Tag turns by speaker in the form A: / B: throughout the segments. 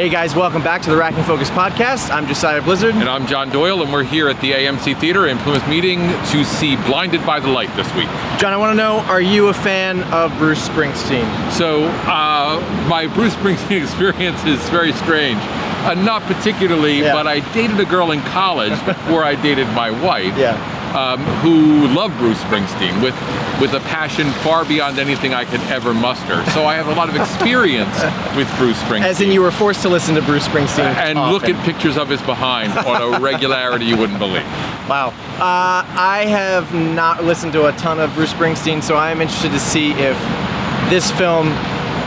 A: Hey guys, welcome back to the Racking Focus podcast. I'm Josiah Blizzard.
B: And I'm John Doyle, and we're here at the AMC Theater in Plymouth Meeting to see Blinded by the Light this week.
A: John, I want to know, are you a fan of Bruce Springsteen?
B: So, my Bruce Springsteen experience is very strange. Not particularly, but I dated a girl in college before I dated my wife. Who loved Bruce Springsteen with a passion far beyond anything I could ever muster. So I have a lot of experience with Bruce Springsteen.
A: As in you were forced to listen to Bruce Springsteen
B: and
A: often.
B: Look at pictures of his behind on a regularity you wouldn't believe.
A: Wow. I have not listened to a ton of Bruce Springsteen, so I am interested to see if this film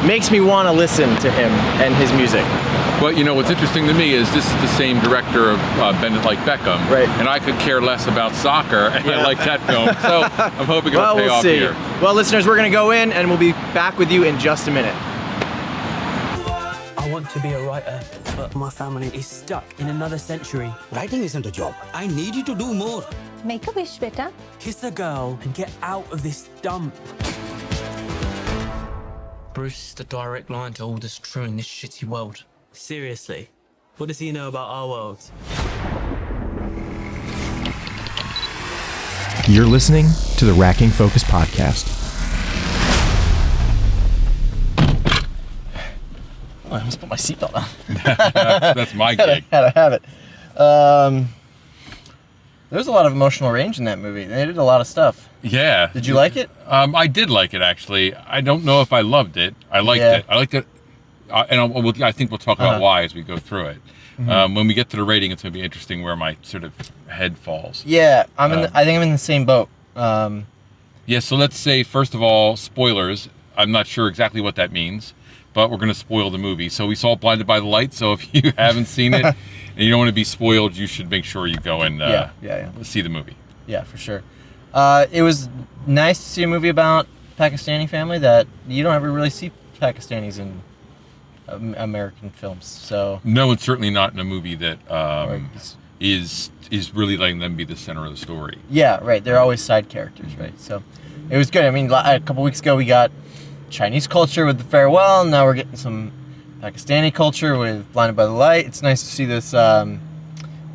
A: makes me want to listen to him and his music.
B: Well, you know, what's interesting to me is this is the same director of Bend It Like Beckham.
A: Right.
B: And I could care less about soccer, and I like that film. So I'm hoping it'll pay off here.
A: Well, listeners, we're going to go in, and we'll be back with you in just a minute.
C: I want to be a writer, but my family is stuck in another century.
D: Writing isn't a job. I need you to do more.
E: Make a wish, beta.
C: Kiss a girl and get out of this dump. Bruce is the direct line to all that's true in this shitty world. Seriously, what does he know about our world?
F: You're listening to the Racking Focus podcast.
A: Oh, I almost put my seatbelt on.
B: That's my gig.
A: Had to have it. There's a lot of emotional range in that movie. They did a lot of stuff.
B: Yeah.
A: Did you like it?
B: I did like it, actually. I don't know if I loved it. I liked it. I liked it. And I think we'll talk about why as we go through it. Mm-hmm. When we get to the rating, it's going to be interesting where my sort of head falls.
A: Yeah, I think I'm in the same boat.
B: Yeah, so let's say, first of all, spoilers. I'm not sure exactly what that means, but we're going to spoil the movie. So we saw Blinded by the Light, so if you haven't seen it and you don't want to be spoiled, you should make sure you go and see the movie.
A: Yeah, for sure. It was nice to see a movie about Pakistani family that you don't ever really see Pakistanis in American films. So
B: no, it's certainly not in a movie that is really letting them be the center of the story.
A: Yeah, right. They're always side characters, right? So it was good. I mean, a couple weeks ago we got Chinese culture with The Farewell, and now we're getting some Pakistani culture with Blinded by the Light. It's nice to see this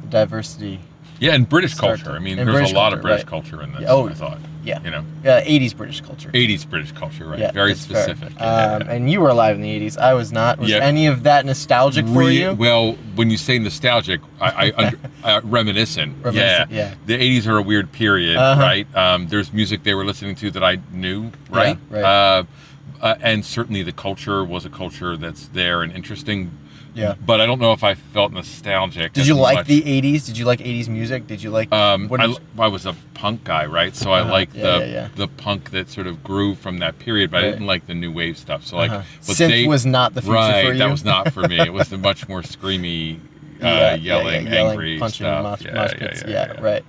A: diversity.
B: Yeah, and British culture. I mean, there's a lot of British culture in this, I thought.
A: Yeah.
B: You know?
A: 80s British culture.
B: 80s British culture, right.
A: Yeah,
B: very specific.
A: And you were alive in the 80s. I was not. Was any of that nostalgic for you?
B: Well, when you say nostalgic, reminiscent. Yeah. The 80s are a weird period, right? There's music they were listening to that I knew, right?
A: Yeah, right.
B: And certainly the culture was a culture that's there and interesting.
A: Yeah.
B: But I don't know if I felt nostalgic.
A: Did you like the 80s? Did you like 80s music? Did you like...
B: I was a punk guy, right? So I liked the punk that sort of grew from that period, but I didn't like the new wave stuff. So
A: synth was not the future for you?
B: That was not for me. It was the much more screamy, yelling, angry
A: punching
B: stuff.
A: Mosh pits. Right.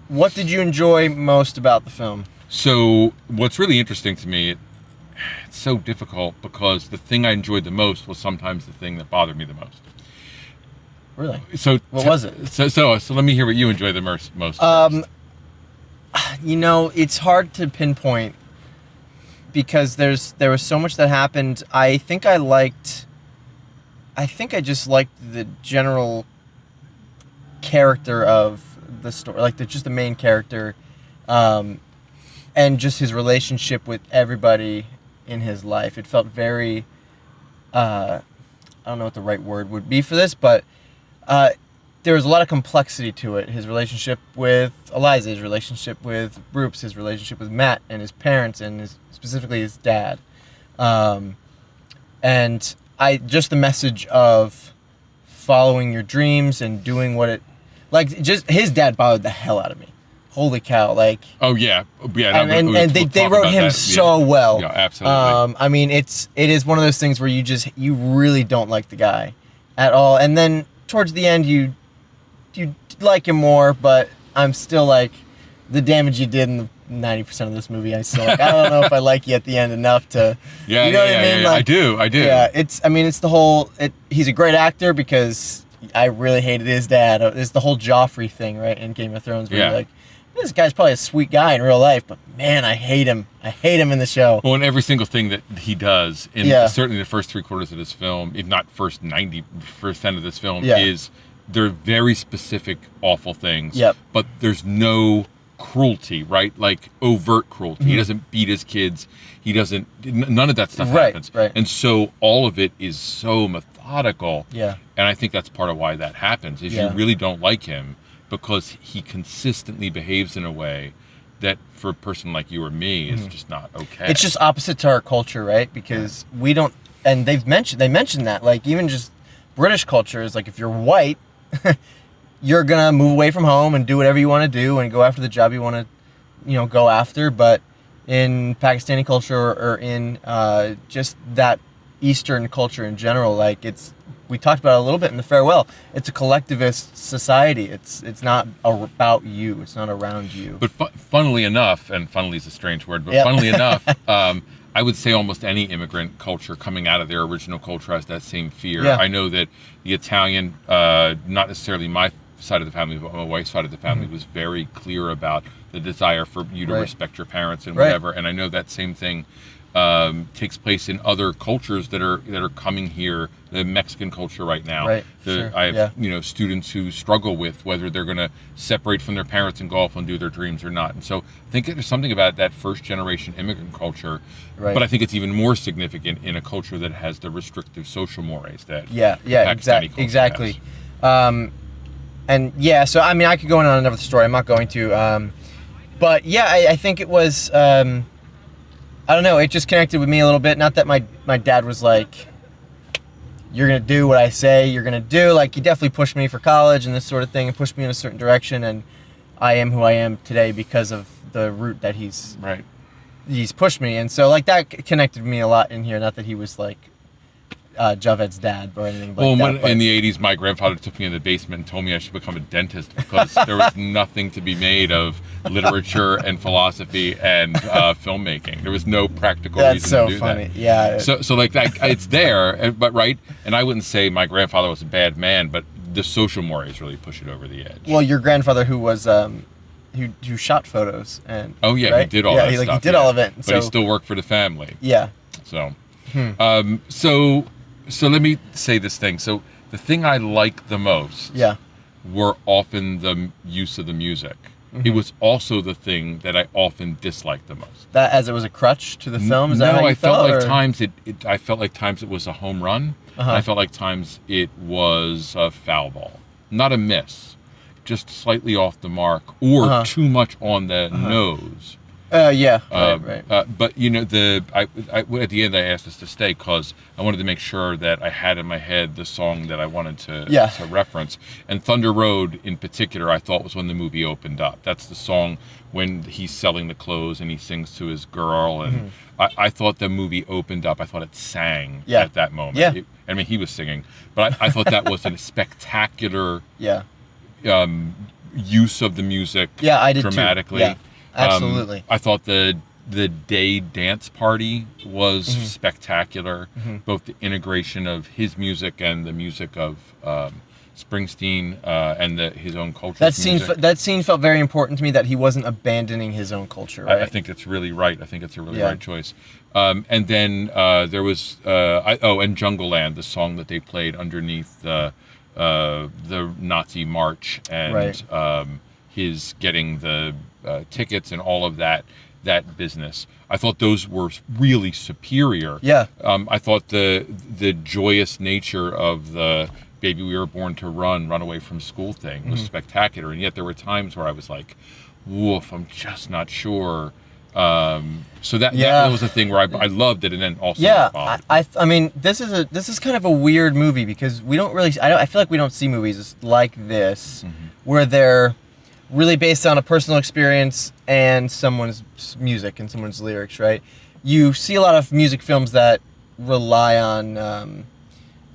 A: What did you enjoy most about the film?
B: So what's really interesting to me, it's so difficult because the thing I enjoyed the most was sometimes the thing that bothered me the most.
A: Really?
B: So
A: what was it?
B: So let me hear what you enjoyed the most.
A: You know, it's hard to pinpoint because there was so much that happened. I think I just liked the general character of the story, like just the main character, and just his relationship with everybody in his life. It felt very, I don't know what the right word would be for this, but there was a lot of complexity to it. His relationship with Eliza, his relationship with Brooks, his relationship with Matt and his parents, and specifically his dad. And just the message of following your dreams and doing just his dad bothered the hell out of me. Holy cow! Like,
B: oh yeah.
A: And they wrote him so well.
B: Yeah, absolutely.
A: I mean, it is one of those things where you really don't like the guy at all, and then towards the end you like him more, but I'm still like, the damage you did in the 90% of this movie, I don't know if I like you at the end enough to.
B: Yeah,
A: you know what I mean?
B: Yeah, like, I do.
A: Yeah, it's the whole. He's a great actor because I really hated his dad. It's the whole Joffrey thing, right, in Game of Thrones, where you're like, this guy's probably a sweet guy in real life, but man, I hate him. I hate him in the show.
B: Well, and every single thing that he does, in certainly the first 3/4 of this film, if not first 90% of this film, is they're very specific, awful things.
A: Yep.
B: But there's no cruelty, right? Like overt cruelty. He doesn't beat his kids. He doesn't. None of that stuff happens.
A: Right.
B: And so all of it is so methodical.
A: Yeah.
B: And I think that's part of why that happens. Is you really don't like him because he consistently behaves in a way that for a person like you or me is just not okay.
A: It's just opposite to our culture, right? Because we don't, and they mentioned that, like even just British culture is like, if you're white, you're gonna move away from home and do whatever you want to do and go after the job you want to, go after. But in Pakistani culture or in just that Eastern culture in general, like we talked about it a little bit in the farewell. It's a collectivist society. It's not about you. It's not around you.
B: But funnily enough, and funnily is a strange word, but funnily enough, I would say almost any immigrant culture coming out of their original culture has that same fear.
A: Yeah.
B: I know that the Italian, not necessarily my side of the family, but my wife's side of the family was very clear about the desire for you to respect your parents and whatever. And I know that same thing takes place in other cultures that are coming here. The Mexican culture right now.
A: Right.
B: I have students who struggle with whether they're going to separate from their parents and go off and do their dreams or not. And so I think there's something about that first generation immigrant culture.
A: Right.
B: But I think it's even more significant in a culture that has the restrictive social mores that
A: exactly. So I mean, I could go on another story. I'm not going to. But yeah, I think it was. I don't know. It just connected with me a little bit. Not that my dad was like, "You're gonna do what I say you're gonna do." Like, he definitely pushed me for college and this sort of thing, and pushed me in a certain direction. And I am who I am today because of the route that he's pushed me. And so like that connected with me a lot in here. Not that he was like Javed's dad or anything like that.
B: Well, in the 80s, my grandfather took me in the basement and told me I should become a dentist because there was nothing to be made of literature and philosophy and filmmaking. There was no practical reason to do
A: funny.
B: that.
A: Yeah.
B: So like that, it's there, but right. And I wouldn't say my grandfather was a bad man, but the social mores really push it over the edge.
A: Well, your grandfather, who was who shot photos and
B: he did all that stuff.
A: He did all of it,
B: but he still worked for the family.
A: Yeah.
B: So. So let me say this thing. So the thing I like the most were often the use of the music. It was also the thing that I often disliked the most.
A: That as it was a crutch to the film? Is that how you
B: I felt like
A: or?
B: times I felt like times it was a home run. And I felt like times it was a foul ball. Not a miss, just slightly off the mark or too much on the nose.
A: Right.
B: But at the end I asked us to stay because I wanted to make sure that I had in my head the song that I wanted to reference. And Thunder Road in particular, I thought was when the movie opened up. That's the song when he's selling the clothes and he sings to his girl. And I thought the movie opened up. I thought it sang at that moment.
A: Yeah.
B: I mean, he was singing, but I thought that was a spectacular use of the music.
A: Yeah, I did
B: dramatically.
A: Too. Yeah. Absolutely.
B: I thought the day dance party was spectacular. Both the integration of his music and the music of Springsteen and his own culture.
A: That scene felt very important to me, that he wasn't abandoning his own culture. Right?
B: I think that's really right. I think it's a really right choice. And then there was and Jungle Land, the song that they played underneath the Nazi march and his getting the tickets and all of that business. I thought those were really superior.
A: Yeah.
B: I thought the joyous nature of the "Baby We Were Born to Run Away from School" thing was spectacular, and yet there were times where I was like, "Woof, I'm just not sure." So that was a thing where I loved it, and then also
A: I mean, this is kind of a weird movie because we don't really. I feel like we don't see movies like this where they're really based on a personal experience and someone's music and someone's lyrics, right? You see a lot of music films that rely on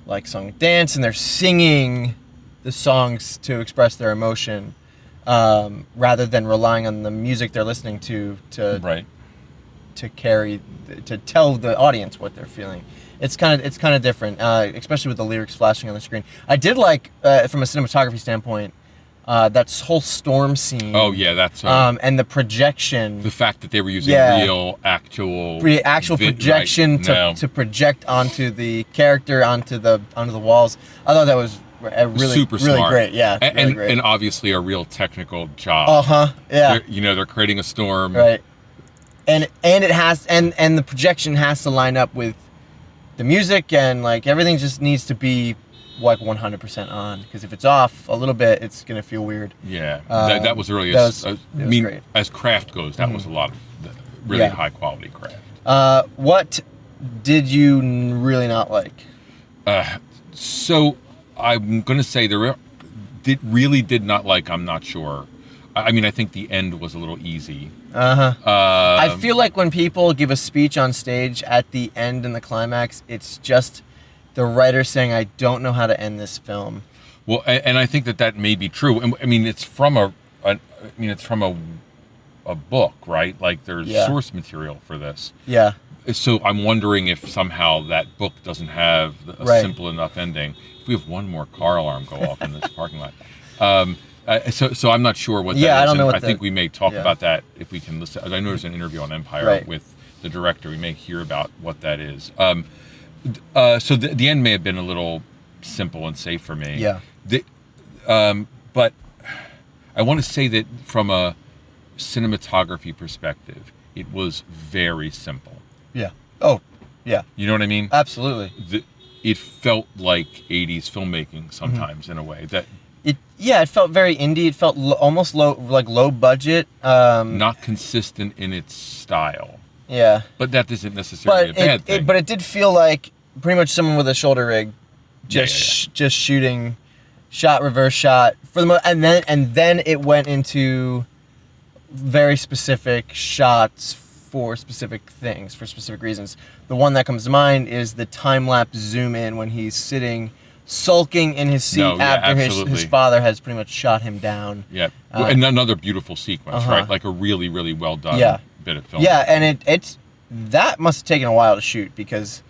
A: like song and dance, and they're singing the songs to express their emotion rather than relying on the music they're listening to tell the audience what they're feeling. It's kind of different, especially with the lyrics flashing on the screen. I did like, from a cinematography standpoint, That whole storm scene.
B: Oh yeah, that's
A: and the projection.
B: the fact that they were using real, actual
A: projection to project onto the character onto the walls. I thought that was really
B: super
A: really
B: smart.
A: great. Yeah,
B: and,
A: really great.
B: and obviously a real technical job.
A: Yeah.
B: They're creating a storm.
A: Right. And it has and the projection has to line up with the music, and like everything just needs to be like 100% on, because if it's off a little bit, it's gonna feel weird.
B: Yeah, that was really
A: great.
B: As craft goes, that was a lot of really high quality craft.
A: What did you really not like?
B: So I'm gonna say did not like. I'm not sure. I mean, I think the end was a little easy.
A: I feel like when people give a speech on stage at the end and the climax, it's just the writer saying, "I don't know how to end this film."
B: Well, and I think that may be true. And I mean, it's from a book, right? Like there's source material for this.
A: Yeah.
B: So I'm wondering if somehow that book doesn't have a simple enough ending. If we have one more car alarm go off in this parking lot. So I'm not sure what that is.
A: I don't know what
B: I think we may talk about that if we can listen. I know there's an interview on Empire with the director. We may hear about what that is. So the end may have been a little simple and safe for me.
A: Yeah.
B: But I want to say that from a cinematography perspective, it was very simple.
A: Yeah. Oh, yeah.
B: You know what I mean?
A: Absolutely.
B: It felt like 80s filmmaking sometimes in a way that.
A: It felt very indie. It felt almost low budget.
B: Not consistent in its style.
A: Yeah.
B: But that isn't necessarily a bad thing.
A: But it did feel like pretty much someone with a shoulder rig, just shooting, reverse shot for the most, and then it went into very specific shots for specific things, for specific reasons. The one that comes to mind is the time lapse zoom in when he's sitting sulking in his seat after his father has pretty much shot him down.
B: Yeah, and another beautiful sequence, right? Like a really, really well done bit of film.
A: Yeah, and it's that must have taken a while to shoot, because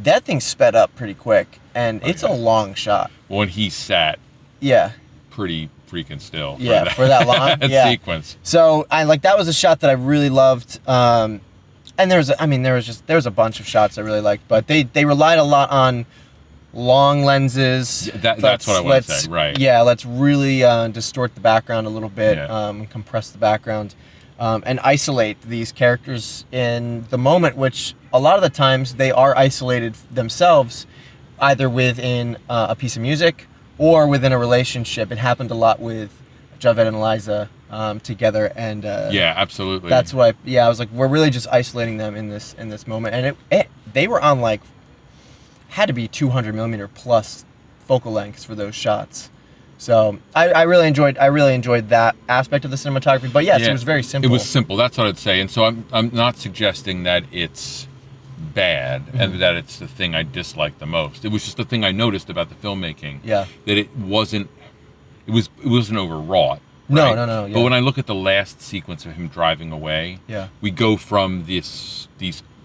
A: that thing sped up pretty quick, and it's a long shot.
B: When he sat, pretty freaking still.
A: For that long
B: sequence.
A: So that was a shot that I really loved. And there was a bunch of shots I really liked, but they relied a lot on long lenses.
B: That's what I want to say, right?
A: Yeah, let's really distort the background a little bit, compress the background, and isolate these characters in the moment, which a lot of the times they are isolated themselves, either within a piece of music or within a relationship. It happened a lot with Javed and Eliza together, and
B: absolutely.
A: That's why I was like, we're really just isolating them in this moment, and they were on had to be 200 millimeter plus focal lengths for those shots. So I really enjoyed that aspect of the cinematography. But yes, it was very simple.
B: It was simple. That's what I'd say. And so I'm not suggesting that it's bad and that it's the thing I dislike the most. It was just the thing I noticed about the filmmaking.
A: Yeah.
B: That it wasn't overwrought.
A: No,
B: right?
A: no. Yeah.
B: But when I look at the last sequence of him driving away, we go from these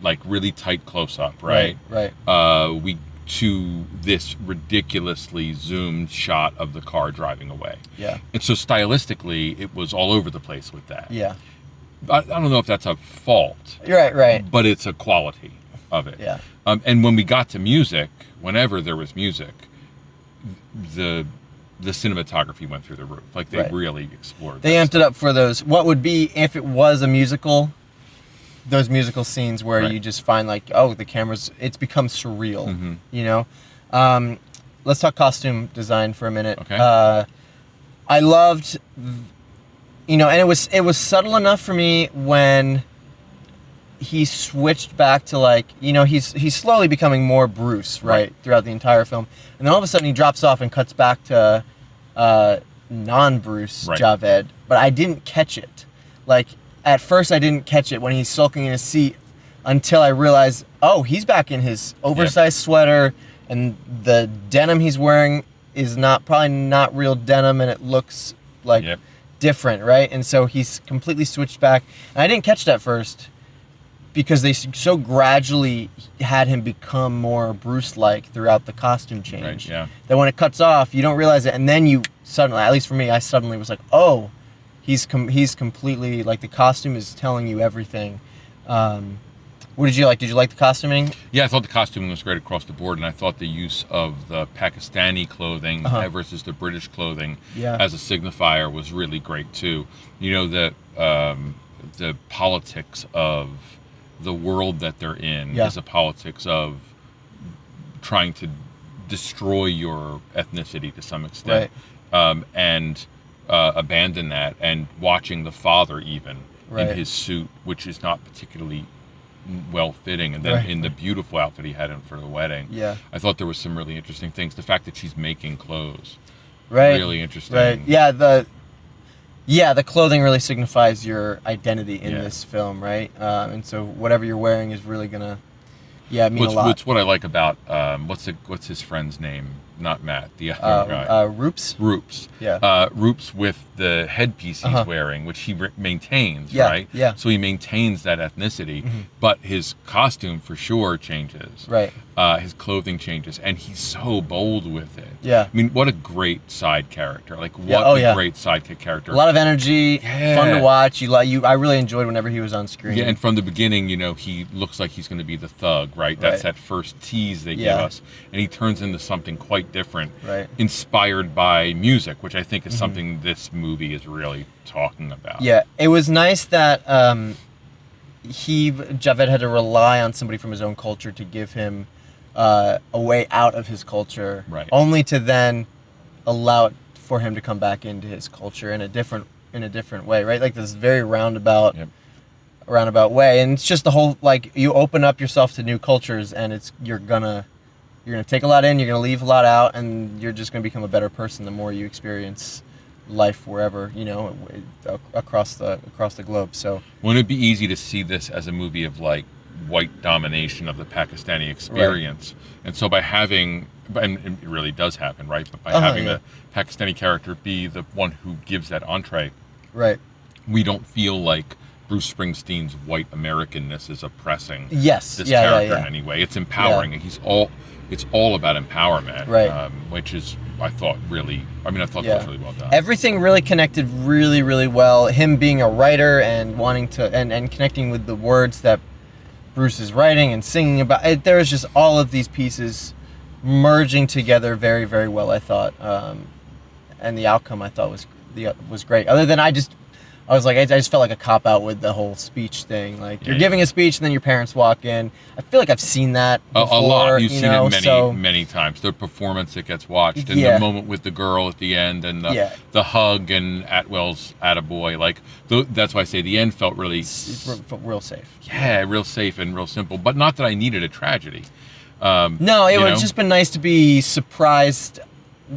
B: like really tight close up, right?
A: Right.
B: To this ridiculously zoomed shot of the car driving away.
A: Yeah.
B: And so stylistically, it was all over the place with that.
A: Yeah.
B: I don't know if that's a fault.
A: You're right.
B: But it's a quality of it.
A: Yeah.
B: And when we got to music, whenever there was music, the cinematography went through the roof. Like they really explored.
A: They amped it up for those. What would be if it was a musical? Those musical scenes where you just find the camera's, it's become surreal, you know? Let's talk costume design for a minute.
B: Okay.
A: I loved, and it was subtle enough for me when he switched back to he's slowly becoming more Bruce, right, throughout the entire film. And then all of a sudden he drops off and cuts back to non-Bruce Javed, but I didn't catch it. At first, I didn't catch it when he's sulking in his seat until I realized, he's back in his oversized sweater, and the denim he's wearing is probably not real denim, and it looks different, right? And so he's completely switched back. And I didn't catch that first. because they so gradually had him become more Bruce-like throughout the costume change.
B: Right, yeah.
A: That when it cuts off, you don't realize it, and then you suddenly, at least for me, I suddenly was like, oh, he's completely, like, the costume is telling you everything. What did you like? Did you like the costuming?
B: Yeah, I thought the costuming was great across the board, and I thought the use of the Pakistani clothing versus the British clothing as a signifier was really great too. You know, the politics of the world that they're in is a politics of trying to destroy your ethnicity to some extent, and abandon that, and watching the father even in his suit, which is not particularly well-fitting, and then in the beautiful outfit he had in for the wedding. I thought there was some really interesting things. The fact that she's making clothes, really interesting. The clothing really signifies your identity in this film, right? And so whatever you're wearing is really gonna mean a lot. What's what I like about what's his friend's name? Not Matt, the other guy.
A: Roops.
B: Roops with the headpiece he's wearing, which he maintains, right? So he maintains that ethnicity, but his costume for sure changes. His clothing changes, and he's so bold with it. I mean, what a great side character! Like, what a great sidekick character.
A: A lot of energy, fun to watch. I really enjoyed whenever he was on screen.
B: Yeah, and from the beginning, you know, he looks like he's going to be the thug, right? That's that first tease they give us, and he turns into something quite different, inspired by music, which I think is something this movie is really talking about.
A: Yeah, it was nice that Javed had to rely on somebody from his own culture to give him a way out of his culture, only to then allow it for him to come back into his culture in a different way, right? Like this very roundabout way, and it's just the whole, like, you open up yourself to new cultures, and you're gonna take a lot in, you're gonna leave a lot out, and you're just gonna become a better person the more you experience life wherever, you know, across the globe. So
B: wouldn't it be easy to see this as a movie of like white domination of the Pakistani experience? And so by having, and it really does happen, right? But by having the Pakistani character be the one who gives that entree, we don't feel like Bruce Springsteen's white Americanness is oppressing this character in any way. It's empowering. It's all about empowerment, which is, I thought that was really well done.
A: Everything really connected really, really well. Him being a writer and wanting to, and connecting with the words that Bruce is writing and singing about. There was just all of these pieces merging together very, very well, I thought. And the outcome, I thought, was great. Other than I just felt like a cop-out with the whole speech thing. Like, you're giving a speech and then your parents walk in. I feel like I've seen that before.
B: A lot. You've seen it many times. The performance that gets watched, and the moment with the girl at the end, and the hug, and Atwell's attaboy. Like, that's why I say the end felt really...
A: real safe.
B: Yeah, real safe and real simple. But not that I needed a tragedy.
A: No, it would have just been nice to be surprised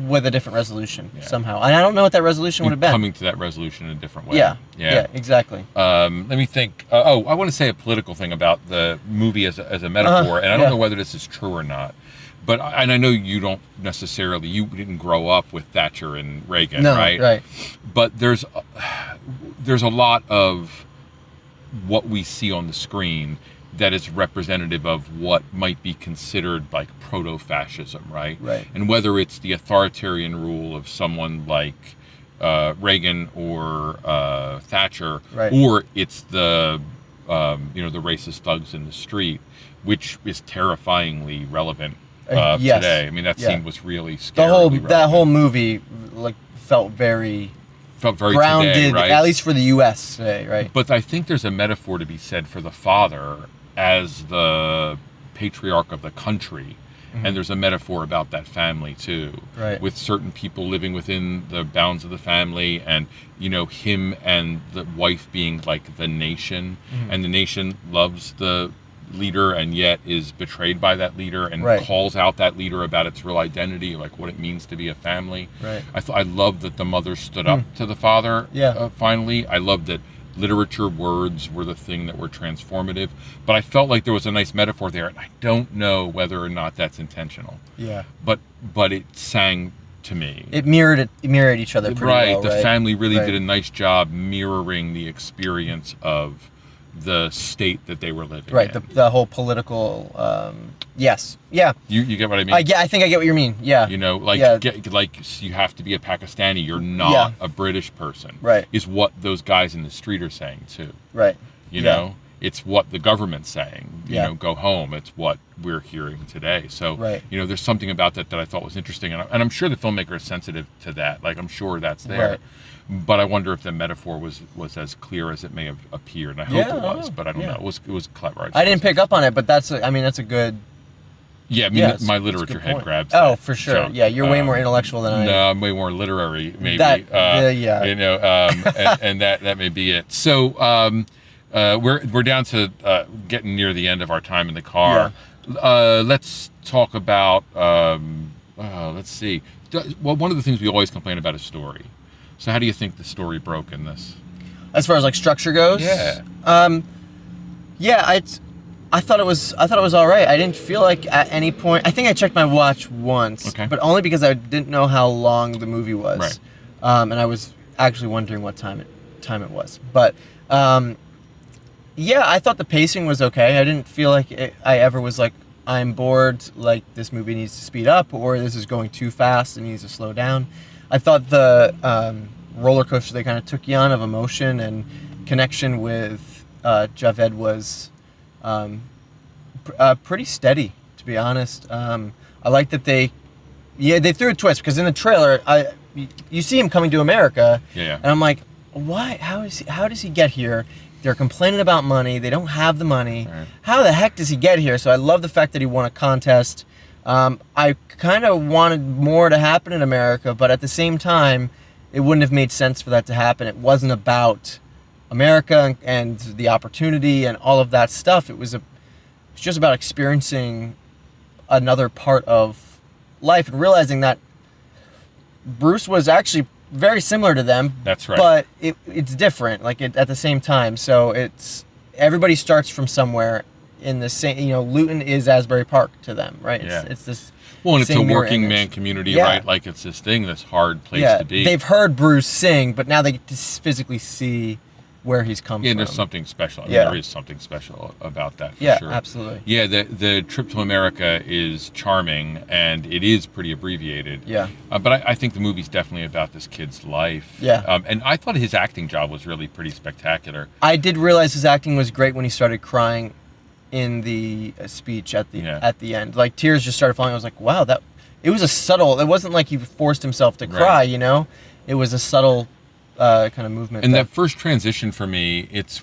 A: with a different resolution somehow. And I don't know what that resolution would have been.
B: Coming to that resolution in a different way.
A: Yeah, exactly.
B: Let me think. I want to say a political thing about the movie as a metaphor, and I don't know whether this is true or not. But I know you don't necessarily, you didn't grow up with Thatcher and Reagan, right? Right. But there's a lot of what we see on the screen that is representative of what might be considered like proto-fascism, right? Right. And whether it's the authoritarian rule of someone like Reagan or Thatcher, or it's the the racist thugs in the street, which is terrifyingly relevant today. I mean, that scene was really scary.
A: That whole movie felt very grounded,
B: today, right?
A: At least for the U.S. today, right?
B: But I think there's a metaphor to be said for the father as the patriarch of the country, and there's a metaphor about that family too, with certain people living within the bounds of the family, and him and the wife being like the nation, and the nation loves the leader and yet is betrayed by that leader, and calls out that leader about its real identity, like what it means to be a family. I love that the mother stood up to the father. Finally, I love that literature, words were the thing that were transformative, but I felt like there was a nice metaphor there, and I don't know whether or not that's intentional. But it sang to me.
A: It mirrored each other pretty well,
B: The family really did a nice job mirroring the experience of the state that they were living
A: right,
B: in.
A: the whole political, yes, yeah.
B: You get what I mean?
A: I think I get what you mean, yeah.
B: You know, like,
A: yeah.
B: like you have to be a Pakistani, you're not
A: Yeah.
B: a British person.
A: Right.
B: Is what those guys in the street are saying, too.
A: Right.
B: You
A: Yeah.
B: know? It's what the government's saying. You
A: Yeah.
B: know, go home. It's what we're hearing today. So,
A: Right.
B: you know, there's something about that I thought was interesting. And I'm sure the filmmaker is sensitive to that. Like, I'm sure that's there.
A: Right.
B: But I wonder if the metaphor was as clear as it may have appeared. And I hope
A: Yeah,
B: it
A: I don't
B: was,
A: know.
B: but I don't
A: Yeah.
B: know. It was clever.
A: I didn't pick up on it, but that's a good...
B: Yeah, I mean,
A: Yeah, it's
B: my
A: a good
B: literature head
A: point.
B: grabs
A: Oh,
B: that.
A: for sure.
B: So,
A: Yeah, you're way more intellectual than I am.
B: No, I'm way more literary, maybe.
A: Yeah.
B: You know, and that may be it. So we're down to getting near the end of our time in the car. Yeah. Let's talk about, let's see. Well, one of the things we always complain about is story. So how do you think the story broke in this?
A: As far as like structure goes?
B: Yeah.
A: I thought it was all right. I didn't feel like at any point. I think I checked my watch once, but only because I didn't know how long the movie was,
B: right.
A: And I was actually wondering what time it was. But yeah, I thought the pacing was okay. I didn't feel like I ever was like, I'm bored. Like this movie needs to speed up, or this is going too fast and needs to slow down. I thought the roller coaster they kind of took you on of emotion and connection with Javed was pretty steady, to be honest. I like that they threw a twist, because in the trailer, you see him coming to America, and I'm like, why? How does he get here? They're complaining about money. They don't have the money. Right. How the heck does he get here? So I love the fact that he won a contest. I kind of wanted more to happen in America, but at the same time, it wouldn't have made sense for that to happen. It wasn't about America and the opportunity and all of that stuff. It was just about experiencing another part of life and realizing that Bruce was actually very similar to them.
B: That's right.
A: But it's different, like at the same time. So everybody starts from somewhere in the same, Luton is Asbury Park to them, right? It's this.
B: Well, and it's a working
A: image.
B: Man community, right? Like it's this thing, this hard place to be.
A: They've heard Bruce sing, but now they get to physically see where he's come from.
B: Yeah, there's something special. I mean, there is something special about that, for sure.
A: Yeah, absolutely.
B: Yeah, the trip to America is charming, and it is pretty abbreviated.
A: Yeah.
B: But I think the movie's definitely about this kid's life.
A: Yeah.
B: And I thought his acting job was really pretty spectacular.
A: I did realize his acting was great when he started crying in the speech at the end. Like, tears just started falling. I was like, wow, it was a subtle, it wasn't like he forced himself to cry, It was a subtle kind of movement.
B: And that first transition for me, it's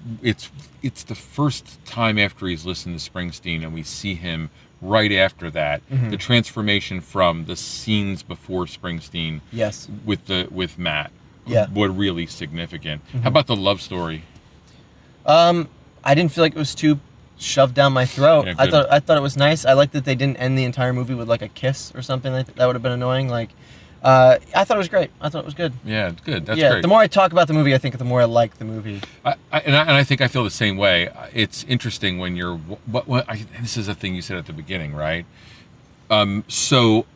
B: the first time after he's listened to Springsteen and we see him right after that. Mm-hmm. The transformation from the scenes before Springsteen with Matt were really significant. Mm-hmm. How about the love story? I
A: didn't feel like it was too shoved down my throat.
B: Yeah,
A: I thought it was nice. I liked that they didn't end the entire movie with like a kiss or something like that. That would have been annoying. Like, I thought it was great. I thought it was good.
B: Yeah, it's good. That's great.
A: The more I talk about the movie, I think the more I like the movie.
B: I think I feel the same way. It's interesting when you're. This is a thing you said at the beginning, right? So,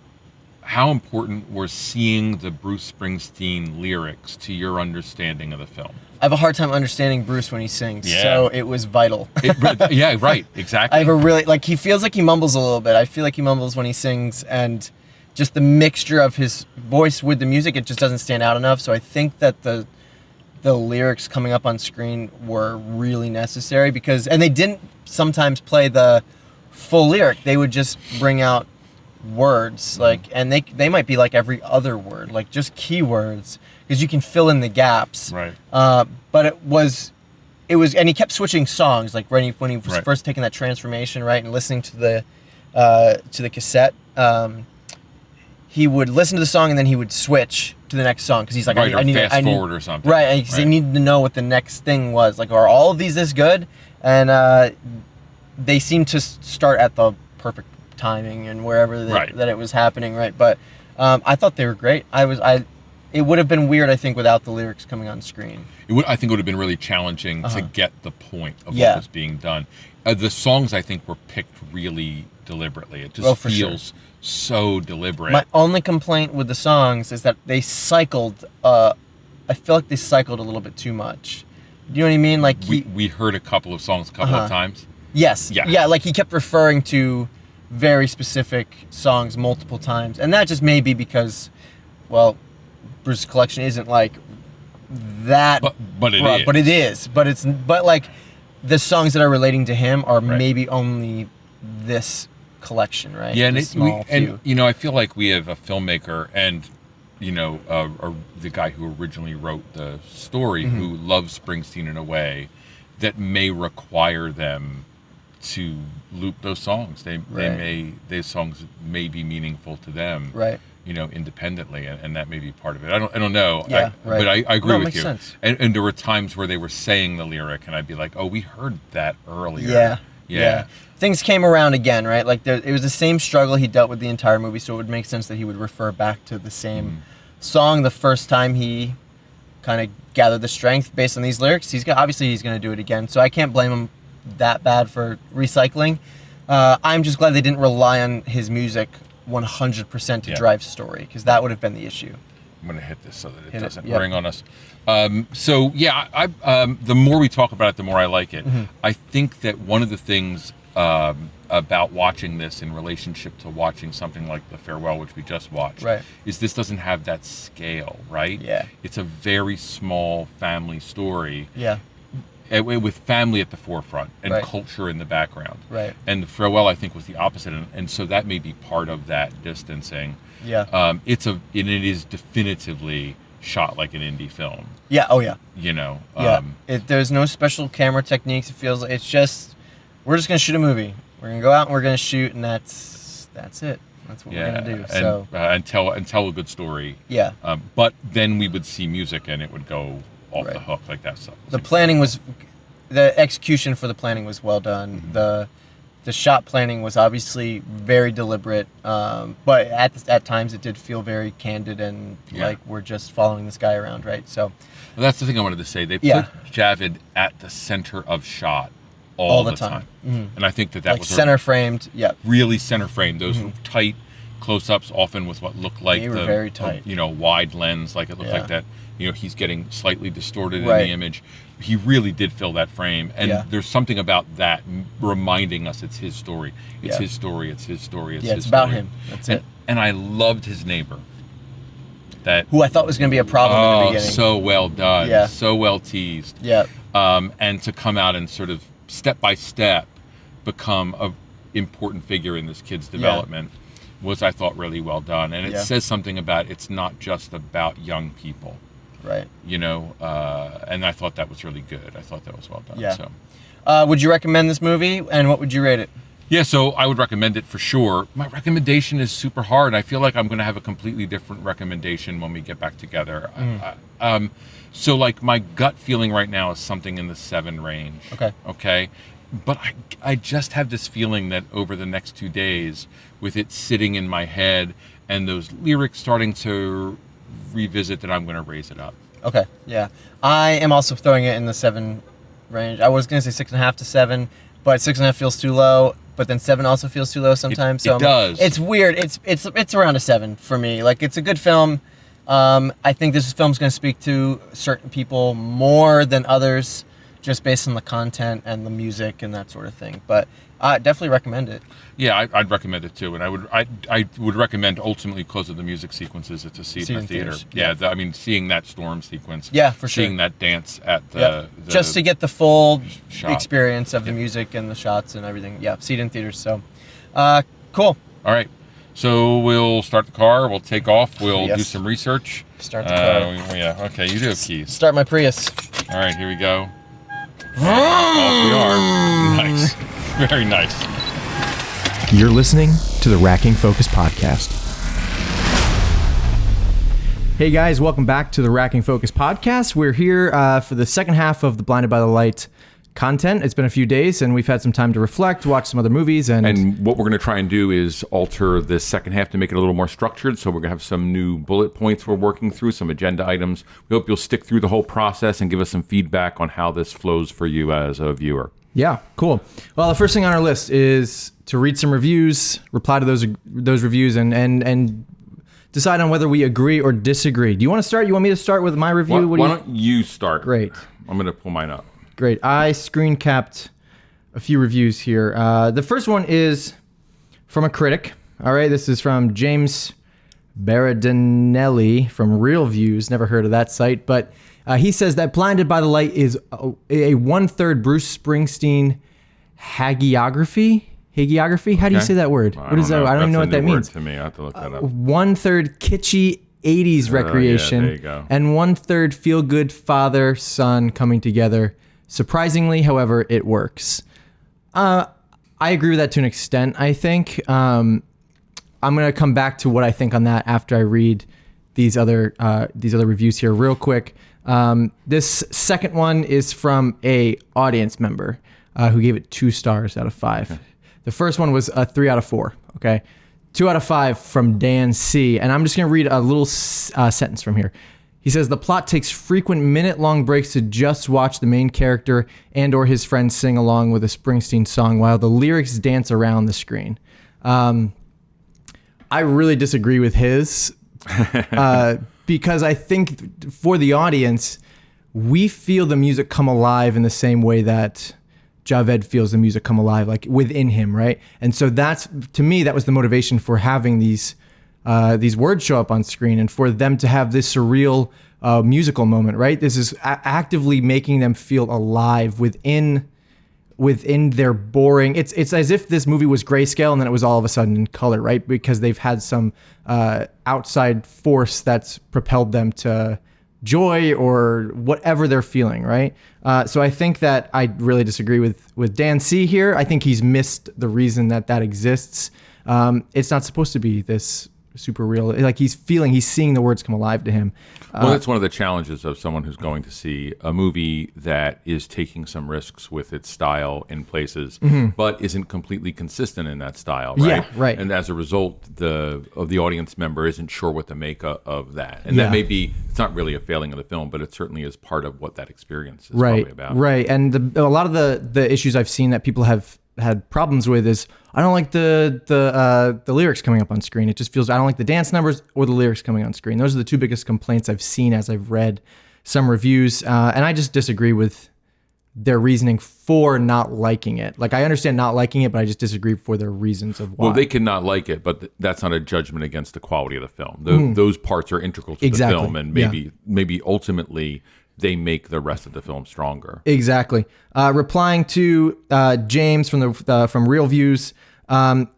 B: how important was seeing the Bruce Springsteen lyrics to your understanding of the film?
A: I have a hard time understanding Bruce when he sings, so it was vital.
B: Yeah, right, exactly.
A: I have a really, he feels like he mumbles a little bit. I feel like he mumbles when he sings, and just the mixture of his voice with the music, it just doesn't stand out enough. So I think that the lyrics coming up on screen were really necessary and they didn't sometimes play the full lyric. They would just bring out words, and they might be like every other word, like just keywords, because you can fill in the gaps.
B: Right.
A: But it was, and he kept switching songs, like when he was first taking that transformation, right, and listening to the cassette. He would listen to the song and then he would switch to the next song because he's like, I need
B: fast forward or something.
A: Right, because he needed to know what the next thing was. Like, are all of these this good? And they seemed to start at the perfect timing and wherever that it was happening, right? But I thought they were great. It would have been weird, I think, without the lyrics coming on screen.
B: I think it would have been really challenging to get the point of what was being done. The songs, I think, were picked really deliberately. It just feels so deliberate.
A: My only complaint with the songs is that they cycled. I feel like they cycled a little bit too much. You know what I mean? Like
B: we heard a couple of songs a couple of times.
A: Yes.
B: Yeah.
A: Yeah, like he kept referring to very specific songs multiple times. And that just may be because, well, Bruce's collection isn't like that
B: but it
A: broad,
B: is.
A: but it is. But like the songs that are relating to him are maybe only this collection, right?
B: Yeah,
A: and
B: you know, I feel like we have a filmmaker and you know, the guy who originally wrote the story who loves Springsteen in a way that may require them to loop those songs. Those songs may be meaningful to them,
A: right?
B: You know, independently, and that may be part of it. I don't know.
A: Yeah,
B: but I agree with you.
A: Sense.
B: And there were times where they were saying the lyric, and I'd be like, oh, we heard that earlier.
A: Yeah. Things came around again, right? Like it was the same struggle he dealt with the entire movie, so it would make sense that he would refer back to the same song the first time he kind of gathered the strength based on these lyrics. He's going to do it again, so I can't blame him that bad for recycling. I'm just glad they didn't rely on his music 100% to drive story, because that would have been the issue.
B: I'm going to hit this so that it doesn't ring on us. So yeah, the more we talk about it, the more I like it. I think that one of the things about watching this in relationship to watching something like The Farewell, which we just watched, is this doesn't have that scale, right?
A: Yeah.
B: It's a very small family story.
A: Yeah.
B: With family at the forefront and culture in the background.
A: Right.
B: And The Farewell, I think, was the opposite, and so that may be part of that distancing.
A: Yeah.
B: It is definitively shot like an indie film.
A: Yeah. Oh yeah.
B: You know.
A: Yeah. There's no special camera techniques. It feels like it's just we're just gonna shoot a movie. We're gonna go out and we're gonna shoot, and that's it. That's what we're gonna do. So
B: and tell a good story.
A: Yeah.
B: But then we would see music, and it would go off the hook like that stuff.
A: The execution for the planning was well done. The shot planning was obviously very deliberate, but at times it did feel very candid and like we're just following this guy around, right? So
B: that's the thing I wanted to say. They put Javid at the center of shot all the time. And I think that like was
A: center framed. Yeah,
B: really center framed. Those tight close-ups, often with what looked like
A: very tight.
B: Wide lens, like it looked like that. You know, he's getting slightly distorted in the image. He really did fill that frame, and there's something about that reminding us it's his story. It's his story. It's his story.
A: It's about him. That's it.
B: And I loved his neighbor.
A: Who I thought was going to be a problem in the beginning.
B: So well done.
A: Yeah.
B: So well teased.
A: Yeah.
B: And to come out and sort of step by step become an important figure in this kid's development was, I thought, really well done. And it says something about it's not just about young people.
A: Right.
B: You know, and I thought that was really good. I thought that was well done.
A: Yeah.
B: So.
A: Would you recommend this movie, and what would you rate it?
B: Yeah, so I would recommend it for sure. My recommendation is super hard. I feel like I'm going to have a completely different recommendation when we get back together. So like my gut feeling right now is something in the 7 range. Okay. But I just have this feeling that over the next 2 days, with it sitting in my head and those lyrics starting to revisit, that I'm going to raise it up. Okay.
A: Yeah. I am also throwing it in the 7 range. I was going to say 6.5 to 7, but 6.5 feels too low. But then 7 also feels too low sometimes.
B: It does.
A: It's weird. It's around a 7 for me. Like, it's a good film. I think this film's going to speak to certain people more than others, just based on the content and the music and that sort of thing. But I definitely recommend it.
B: Yeah, I'd recommend it too, and I would recommend ultimately because of the music sequences to see it in the theater. Yeah, I mean, seeing that storm sequence.
A: Yeah, for sure.
B: Seeing that dance at the
A: just to get the full
B: shot.
A: Experience of the music and the shots and everything. Yeah, see it in theaters. So, cool.
B: All right, so we'll start the car. We'll take off. We'll do some research.
A: Start the car.
B: Yeah. Okay, you do have keys.
A: Start my Prius.
B: All right, here we go. Off we are. Nice. Very nice.
F: You're listening to the Racking Focus Podcast. Hey guys, welcome back to the Racking Focus Podcast. We're here for the second half of the Blinded by the Light content. It's been a few days and we've had some time to reflect, watch some other movies. And
B: what we're going to try and do is alter the second half to make it a little more structured. So we're going to have some new bullet points we're working through, some agenda items. We hope you'll stick through the whole process and give us some feedback on how this flows for you as a viewer.
F: Yeah, cool. Well, the first thing on our list is to read some reviews, reply to those reviews, and decide on whether we agree or disagree. Do you want to start? You want me to start with my review?
B: Why don't you start?
F: Great.
B: I'm going to pull mine up.
F: Great. I screen capped a few reviews here. The first one is from a critic. All right, this is from James Berardinelli from Real Views. Never heard of that site, but he says that Blinded by the Light is a 1/3 Bruce Springsteen hagiography. Hagiography? How do you say that word? What is that? I don't even know what that means.
B: To me, I have to look that up.
F: 1/3 kitschy 80s recreation,
B: there you go.
F: and 1/3 feel-good father-son coming together. Surprisingly, however, it works. I agree with that to an extent, I think. I'm going to come back to what I think on that after I read these other reviews here real quick. This second one is from a audience member who gave it 2 stars out of 5. Okay. The first one was a 3 out of 4. Okay, 2 out of 5 from Dan C. And I'm just going to read a little sentence from here. He says, the plot takes frequent minute-long breaks to just watch the main character and or his friends sing along with a Springsteen song while the lyrics dance around the screen. I really disagree with his because I think for the audience, we feel the music come alive in the same way that Javed feels the music come alive, like within him, right? And so that's, to me, that was the motivation for having these words show up on screen and for them to have this surreal musical moment, right? This is actively making them feel alive within their boring. It's as if this movie was grayscale and then it was all of a sudden in color, right? Because they've had some outside force that's propelled them to joy or whatever they're feeling, right? So I think that I really disagree with Dan C here. I think he's missed the reason that exists. It's not supposed to be this super real. Like he's seeing the words come alive to him.
B: Well, that's one of the challenges of someone who's going to see a movie that is taking some risks with its style in places, but isn't completely consistent in that style, right?
F: Yeah, right.
B: And as a result, the audience member isn't sure what to make of that. And that may be, it's not really a failing of the film, but it certainly is part of what that experience is probably about.
F: Right. And a lot of the issues I've seen that people have had problems with is I don't like the lyrics coming up on screen. It just feels I don't like the dance numbers or the lyrics coming on screen. Those are the 2 biggest complaints I've seen as I've read some reviews, and I just disagree with their reasoning for not liking it. Like I understand not liking it, but I just disagree for their reasons of why.
B: Well, they can not like it, but that's not a judgment against the quality of the film. Those parts are integral to the film, and maybe ultimately they make the rest of the film stronger.
F: Exactly. Replying to James from Real Views,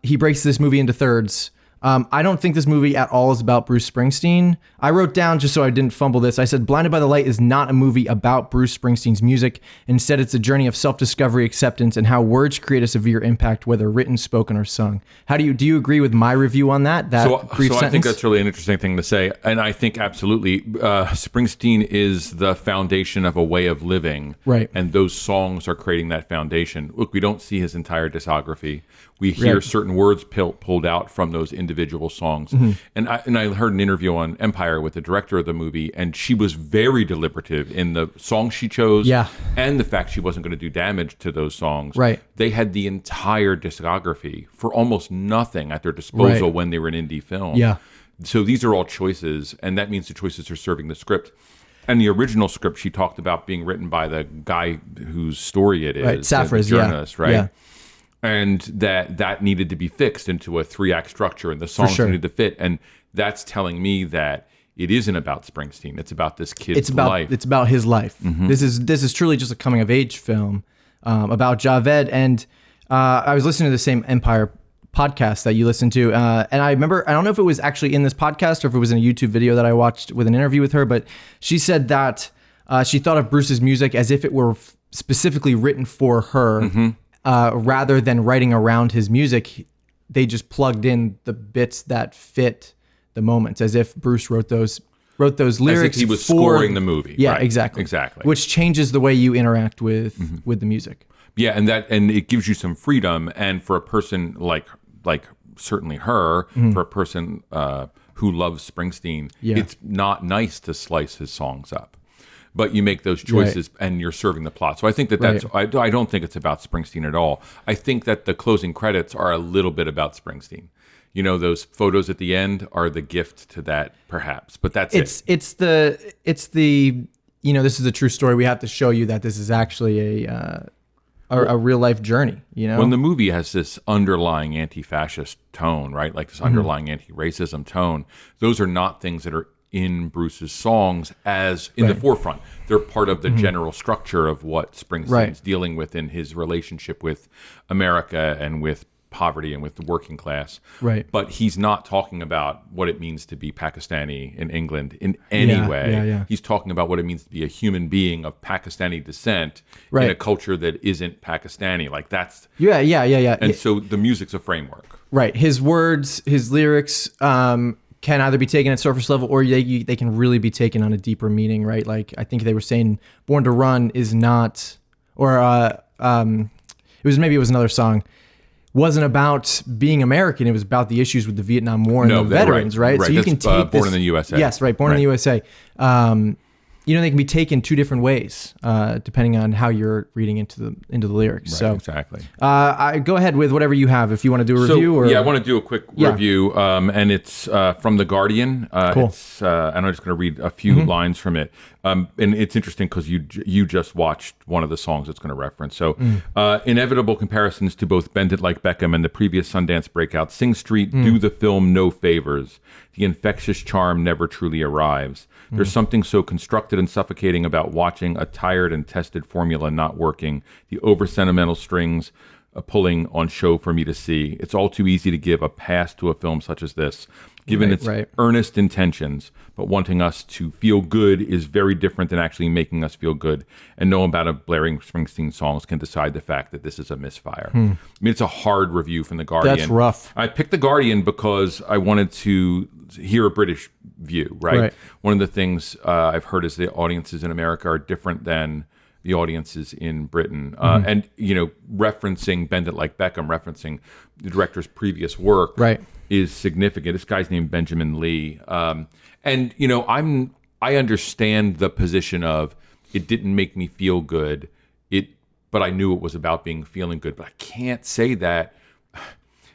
F: he breaks this movie into thirds. I don't think this movie at all is about Bruce Springsteen. I wrote down, just so I didn't fumble this, I said Blinded by the Light is not a movie about Bruce Springsteen's music. Instead, it's a journey of self-discovery, acceptance, and how words create a severe impact, whether written, spoken, or sung. Do you agree with my review on that? Brief sentence?
B: I think that's really an interesting thing to say. And I think absolutely, Springsteen is the foundation of a way of living.
F: Right.
B: And those songs are creating that foundation. Look, we don't see his entire discography. We hear certain words pulled out from those individual songs. And I heard an interview on Empire with the director of the movie, and she was very deliberative in the songs she chose and the fact she wasn't going to do damage to those songs.
F: Right.
B: They had the entire discography for almost nothing at their disposal when they were an indie film.
F: Yeah.
B: So these are all choices, and that means the choices are serving the script. And the original script she talked about being written by the guy whose story it is.
F: Right, Safra's,
B: the journalist, right?
F: Yeah.
B: And that needed to be fixed into a 3-act structure, and the songs needed to fit. And that's telling me that it isn't about Springsteen. It's about this kid's life.
F: It's about his life. This is truly just a coming of age film about Javed. And I was listening to the same Empire podcast that you listened to, and I remember, I don't know if it was actually in this podcast or if it was in a YouTube video that I watched with an interview with her, but she said that she thought of Bruce's music as if it were specifically written for her. Rather than writing around his music, they just plugged in the bits that fit the moments, as if Bruce wrote those lyrics. As if
B: he was scoring the movie.
F: Yeah,
B: right.
F: exactly.
B: Which
F: changes the way you interact with the music.
B: Yeah, and it gives you some freedom. And for a person like certainly her, for a person who loves Springsteen, it's not nice to slice his songs up. But you make those choices and you're serving the plot. So I think that's, I don't think it's about Springsteen at all. I think that the closing credits are a little bit about Springsteen. You know, those photos at the end are the gift to that, perhaps. But that's it.
F: It's the you know, this is a true story. We have to show you that this is actually a real life journey. You know,
B: when the movie has this underlying anti-fascist tone, right? Like this underlying anti-racism tone. Those are not things that are in Bruce's songs as in the forefront. They're part of the general structure of what Springsteen's dealing with in his relationship with America and with poverty and with the working class.
F: Right.
B: But he's not talking about what it means to be Pakistani in England in any way.
F: Yeah.
B: He's talking about what it means to be a human being of Pakistani descent in a culture that isn't Pakistani. Like that's
F: Yeah.
B: And so the music's a framework.
F: Right. His words, his lyrics can either be taken at surface level or they can really be taken on a deeper meaning, right? Like I think they were saying Born to Run is not, or it was another song, wasn't about being American. It was about the issues with the Vietnam War and the veterans, right? So you can take
B: Born in the USA.
F: Yes, right. Born in the USA. You know, they can be taken two different ways, depending on how you're reading into the lyrics.
B: Right,
F: so
B: exactly.
F: I go ahead with whatever you have. If you want to do a review,
B: I want to do a quick review, and it's from The Guardian.
F: Cool.
B: And I'm just going to read a few lines from it. And it's interesting because you just watched one of the songs it's going to reference. So, inevitable comparisons to both Bend It Like Beckham and the previous Sundance breakout Sing Street do the film no favors. The infectious charm never truly arrives. There's something so constructed and suffocating about watching a tired and tested formula not working. The over-sentimental strings pulling on show for me to see. It's all too easy to give a pass to a film such as this, given its earnest intentions, but wanting us to feel good is very different than actually making us feel good. And no amount of blaring Springsteen songs can decide the fact that this is a misfire. I mean, it's a hard review from The Guardian.
F: That's rough.
B: I picked The Guardian because I wanted to hear a British view, right? One of the things I've heard is the audiences in America are different than the audiences in Britain. And, you know, referencing Bend It Like Beckham, referencing the director's previous work is significant. This guy's named Benjamin Lee. And, you know, I understand the position of it didn't make me feel good, but I knew it was about feeling good. But I can't say that.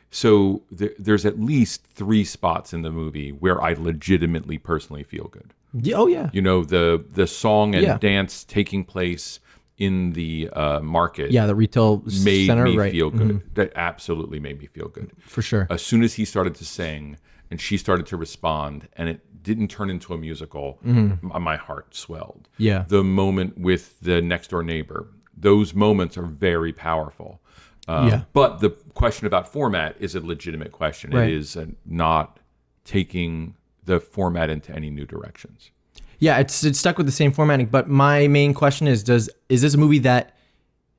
B: So there's at least 3 spots in the movie where I legitimately, personally feel good.
F: Oh yeah.
B: You know, the song and dance taking place in the market.
F: Yeah, the retail
B: made
F: center,
B: me feel good. That absolutely made me feel good.
F: For sure.
B: As soon as he started to sing and she started to respond and it didn't turn into a musical, my heart swelled.
F: Yeah.
B: The moment with the next door neighbor, those moments are very powerful. But the question about format is a legitimate question. It is not taking the format into any new directions.
F: Yeah, it's stuck with the same formatting. But my main question is this a movie that,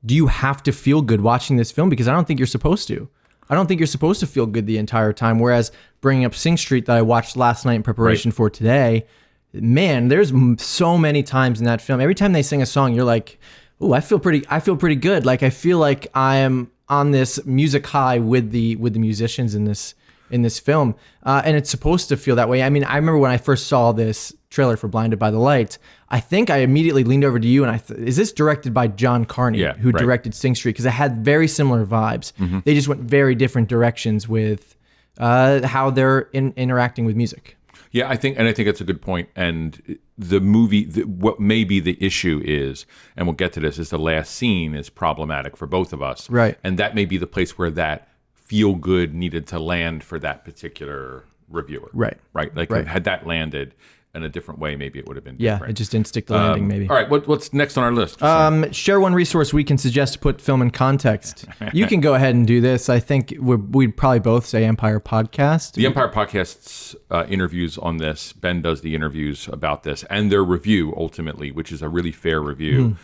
F: do you have to feel good watching this film? Because I don't think you're supposed to. I don't think you're supposed to feel good the entire time. Whereas bringing up Sing Street that I watched last night in preparation for today, man, there's so many times in that film. Every time they sing a song, you're like, oh, I feel pretty good. Like I feel like I am on this music high with the musicians in this film, and it's supposed to feel that way. I mean, I remember when I first saw this trailer for Blinded by the Light, I think I immediately leaned over to you and is this directed by John Carney, who directed Sing Street? Because it had very similar vibes. They just went very different directions with how they're interacting with music.
B: Yeah, I think it's a good point. And the movie, what maybe the issue is, and we'll get to this, is the last scene is problematic for both of us.
F: Right.
B: And that may be the place where that feel good needed to land for that particular reviewer. Right. Like had that landed in a different way, maybe it would have been different.
F: Yeah, it just didn't stick the landing, maybe.
B: All right, what's next on our list?
F: Share one resource we can suggest to put film in context. You can go ahead and do this. I think we'd probably both say Empire Podcast.
B: The Empire Podcast's interviews on this, Ben does the interviews about this, and their review, ultimately, which is a really fair review,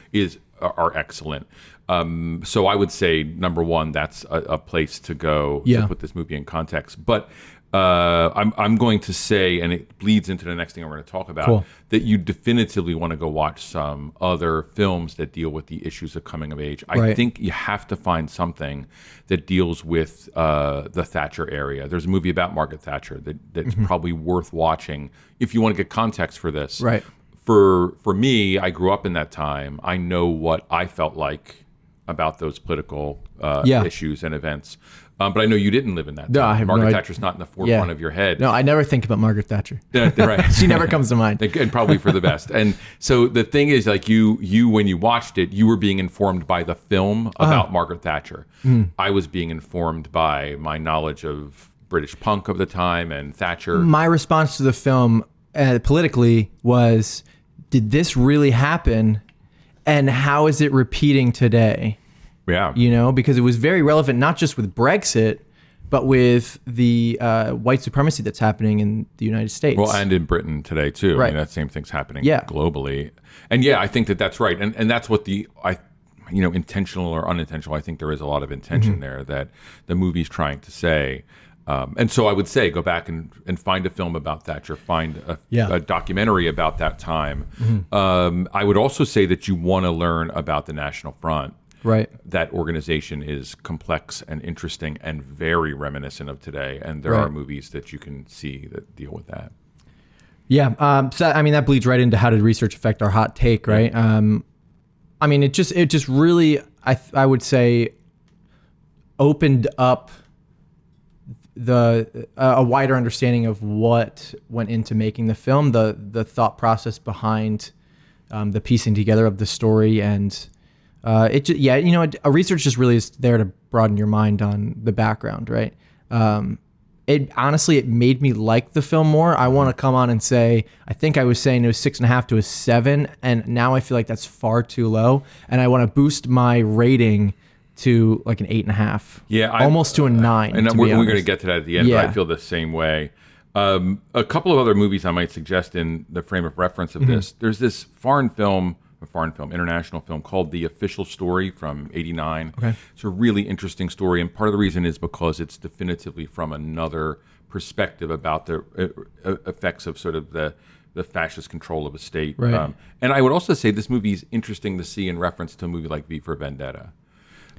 B: are excellent. So I would say, number one, that's a place to go to put this movie in context. But I'm going to say, and it bleeds into the next thing I'm going to talk about, that you definitively want to go watch some other films that deal with the issues of coming of age. I think you have to find something that deals with the Thatcher area. There's a movie about Margaret Thatcher that's probably worth watching if you want to get context for this.
F: Right.
B: For me, I grew up in that time. I know what I felt like about those political issues and events. But I know you didn't live in that time.
F: No, I have
B: Margaret
F: no
B: Thatcher's not in the forefront of your head.
F: No, I never think about Margaret Thatcher.
B: Right.
F: She never comes to mind.
B: And probably for the best. And so the thing is, like you when you watched it, you were being informed by the film about Margaret Thatcher. I was being informed by my knowledge of British punk of the time and Thatcher.
F: My response to the film politically was, did this really happen? And how is it repeating today?
B: Yeah.
F: You know, because it was very relevant, not just with Brexit, but with the white supremacy that's happening in the United States.
B: Well, and in Britain today, too.
F: Right.
B: I mean, that same thing's happening
F: Yeah.
B: globally. And I think that's right. And that's what intentional or unintentional, I think there is a lot of intention there that the movie's trying to say. And so I would say, go back and find a film about Thatcher, find a documentary about that time. I would also say that you want to learn about the National Front.
F: Right.
B: That organization is complex and interesting and very reminiscent of today. And there are movies that you can see that deal with that.
F: Yeah. So, I mean, that bleeds right into how did research affect our hot take, right? I mean, it just really, I would say, opened up a wider understanding of what went into making the film, the thought process behind the piecing together of the story, and a research just really is there to broaden your mind on the background, right? It made me like the film more. I want to come on and say, I think I was saying it was 6.5 to a 7, and now I feel like that's far too low, and I want to boost my rating to like an 8.5.
B: Yeah,
F: almost to a 9.
B: And we're going to get to that at the end, but I feel the same way. A couple of other movies I might suggest in the frame of reference of this. There's this international film called The Official Story from '89. Okay. It's a really interesting story, and part of the reason is because it's definitively from another perspective about the effects of sort of the fascist control of a state.
F: Right.
B: And I would also say this movie is interesting to see in reference to a movie like V for Vendetta.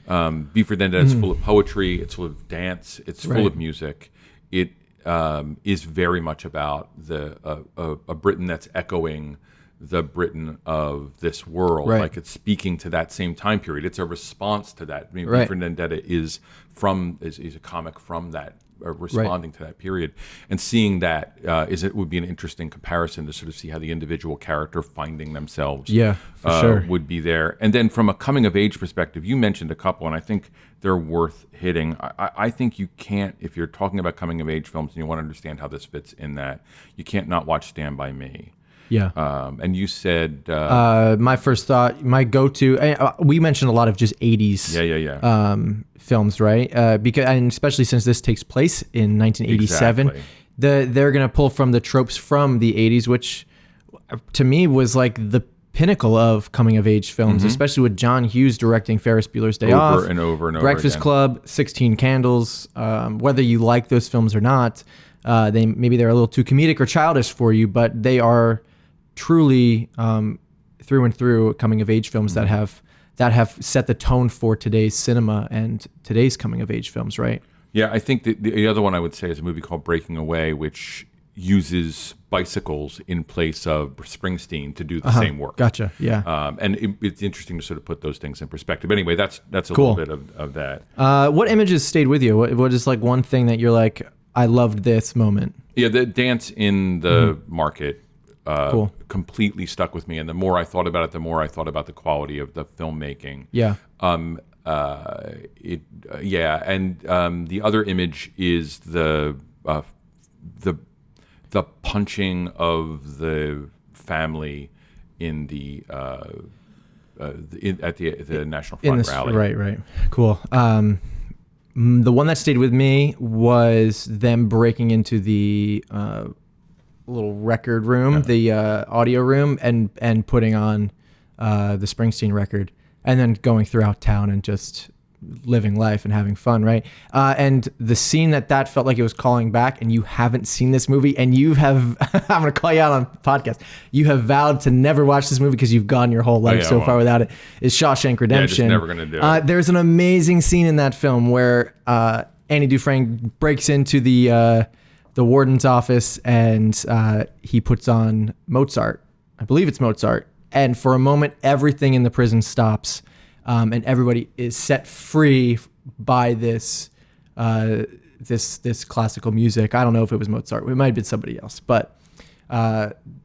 B: V for Vendetta is full of poetry, it's full of dance, it's full of music. It is very much about a Britain that's echoing the Britain of this world.
F: Right.
B: Like it's speaking to that same time period. It's a response to that. I mean,
F: Right.
B: V for Vendetta is a comic from that, responding to that period. And seeing that it would be an interesting comparison to sort of see how the individual character finding themselves
F: sure.
B: would be there. And then from a coming of age perspective, you mentioned a couple, and I think they're worth hitting. I think you can't, if you're talking about coming of age films and you want to understand how this fits in that, you can't not watch Stand By Me.
F: Yeah.
B: And you said...
F: my first thought, my go-to, we mentioned a lot of just 80s films, right? Because, and especially since this takes place in 1987,
B: Exactly.
F: They're going to pull from the tropes from the 80s, which to me was like the pinnacle of coming of age films, especially with John Hughes directing Ferris Bueller's Day Off.
B: Over and over
F: Breakfast
B: again.
F: Club, 16 Candles. Whether you like those films or not, maybe they're a little too comedic or childish for you, but they are truly through and through coming of age films that have set the tone for today's cinema and today's coming of age films, right?
B: Yeah, I think the other one I would say is a movie called Breaking Away, which uses bicycles in place of Springsteen to do the same work.
F: Gotcha. Yeah.
B: And it's interesting to sort of put those things in perspective. Anyway, that's a
F: Cool.
B: little bit of that.
F: What images stayed with you? What is like one thing that you're like, I loved this moment?
B: Yeah, the dance in the market
F: Cool.
B: completely stuck with me. And the more I thought about it, the more I thought about the quality of the filmmaking.
F: Yeah.
B: And the other image is the punching of the family in the at the National Front rally.
F: Right. Cool. The one that stayed with me was them breaking into the little record room, the audio room, and putting on the Springsteen record, and then going throughout town and just living life and having fun, right? And the scene that felt like it was calling back, and you haven't seen this movie, and you have, I'm going to call you out on the podcast, you have vowed to never watch this movie because you've gone your whole life far without it, is Shawshank Redemption.
B: Yeah, just never going to do it.
F: There's an amazing scene in that film where Andy Dufresne breaks into the warden's office and he puts on Mozart. I believe it's Mozart. And for a moment, everything in the prison stops. And everybody is set free by this this classical music. I don't know if it was Mozart. It might have been somebody else, but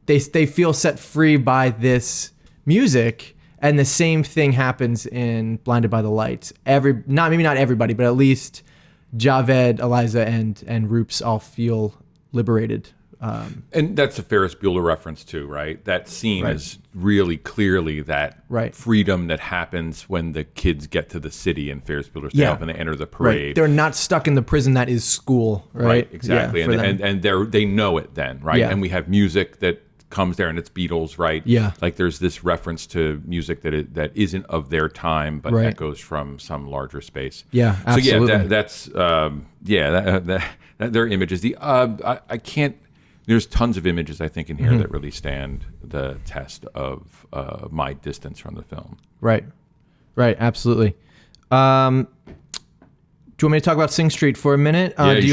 F: they feel set free by this music. And the same thing happens in Blinded by the Light. Maybe not everybody, but at least Javed, Eliza, and Roops all feel liberated.
B: And that's a Ferris Bueller reference too, right? That scene is really clearly that freedom that happens when the kids get to the city in Ferris Bueller's Day Off and they enter the parade.
F: Right. They're not stuck in the prison that is school, right?
B: Exactly.
F: Yeah,
B: and they know it then, right?
F: Yeah.
B: And we have music that comes there, and it's Beatles, right?
F: Yeah.
B: Like there's this reference to music that isn't of their time, but that goes from some larger space.
F: Yeah, absolutely.
B: So that's their images. I can't. There's tons of images I think in here that really stand the test of my distance from the film. Right.
F: Absolutely. Do you want me to talk about Sing Street for a minute?
B: Yeah,
F: do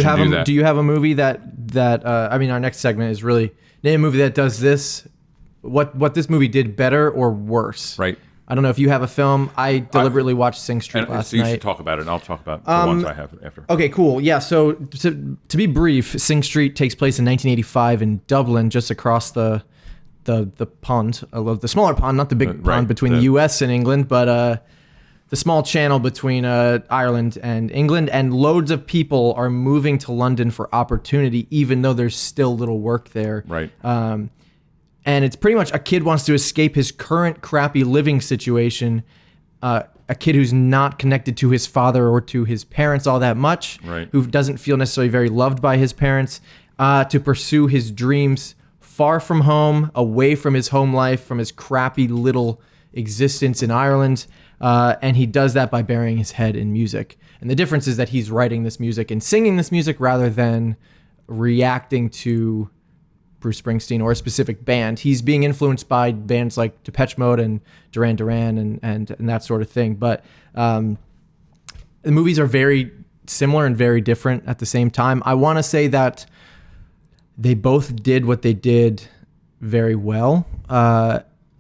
F: you have a movie that I mean, our next segment is really name a movie that does this, what this movie did better or worse.
B: Right.
F: I don't know if you have a film. I deliberately watched Sing Street last
B: night. So you
F: night.
B: should talk about it, and I'll talk about the ones I have after.
F: Okay, cool. Yeah, so to be brief, Sing Street takes place in 1985 in Dublin, just across the pond, the smaller pond, not the big pond between the U.S. and England, but the small channel between Ireland and England. And loads of people are moving to London for opportunity, even though there's still little work there.
B: Right.
F: And it's pretty much a kid wants to escape his current crappy living situation, a kid who's not connected to his father or to his parents all that much, who doesn't feel necessarily very loved by his parents, to pursue his dreams far from home, away from his home life, from his crappy little existence in Ireland. And he does that by burying his head in music. And the difference is that he's writing this music and singing this music rather than reacting to Bruce Springsteen or a specific band. He's being influenced by bands like Depeche Mode and Duran Duran and that sort of thing. But the movies are very similar and very different at the same time. I want to say that they both did what they did very well.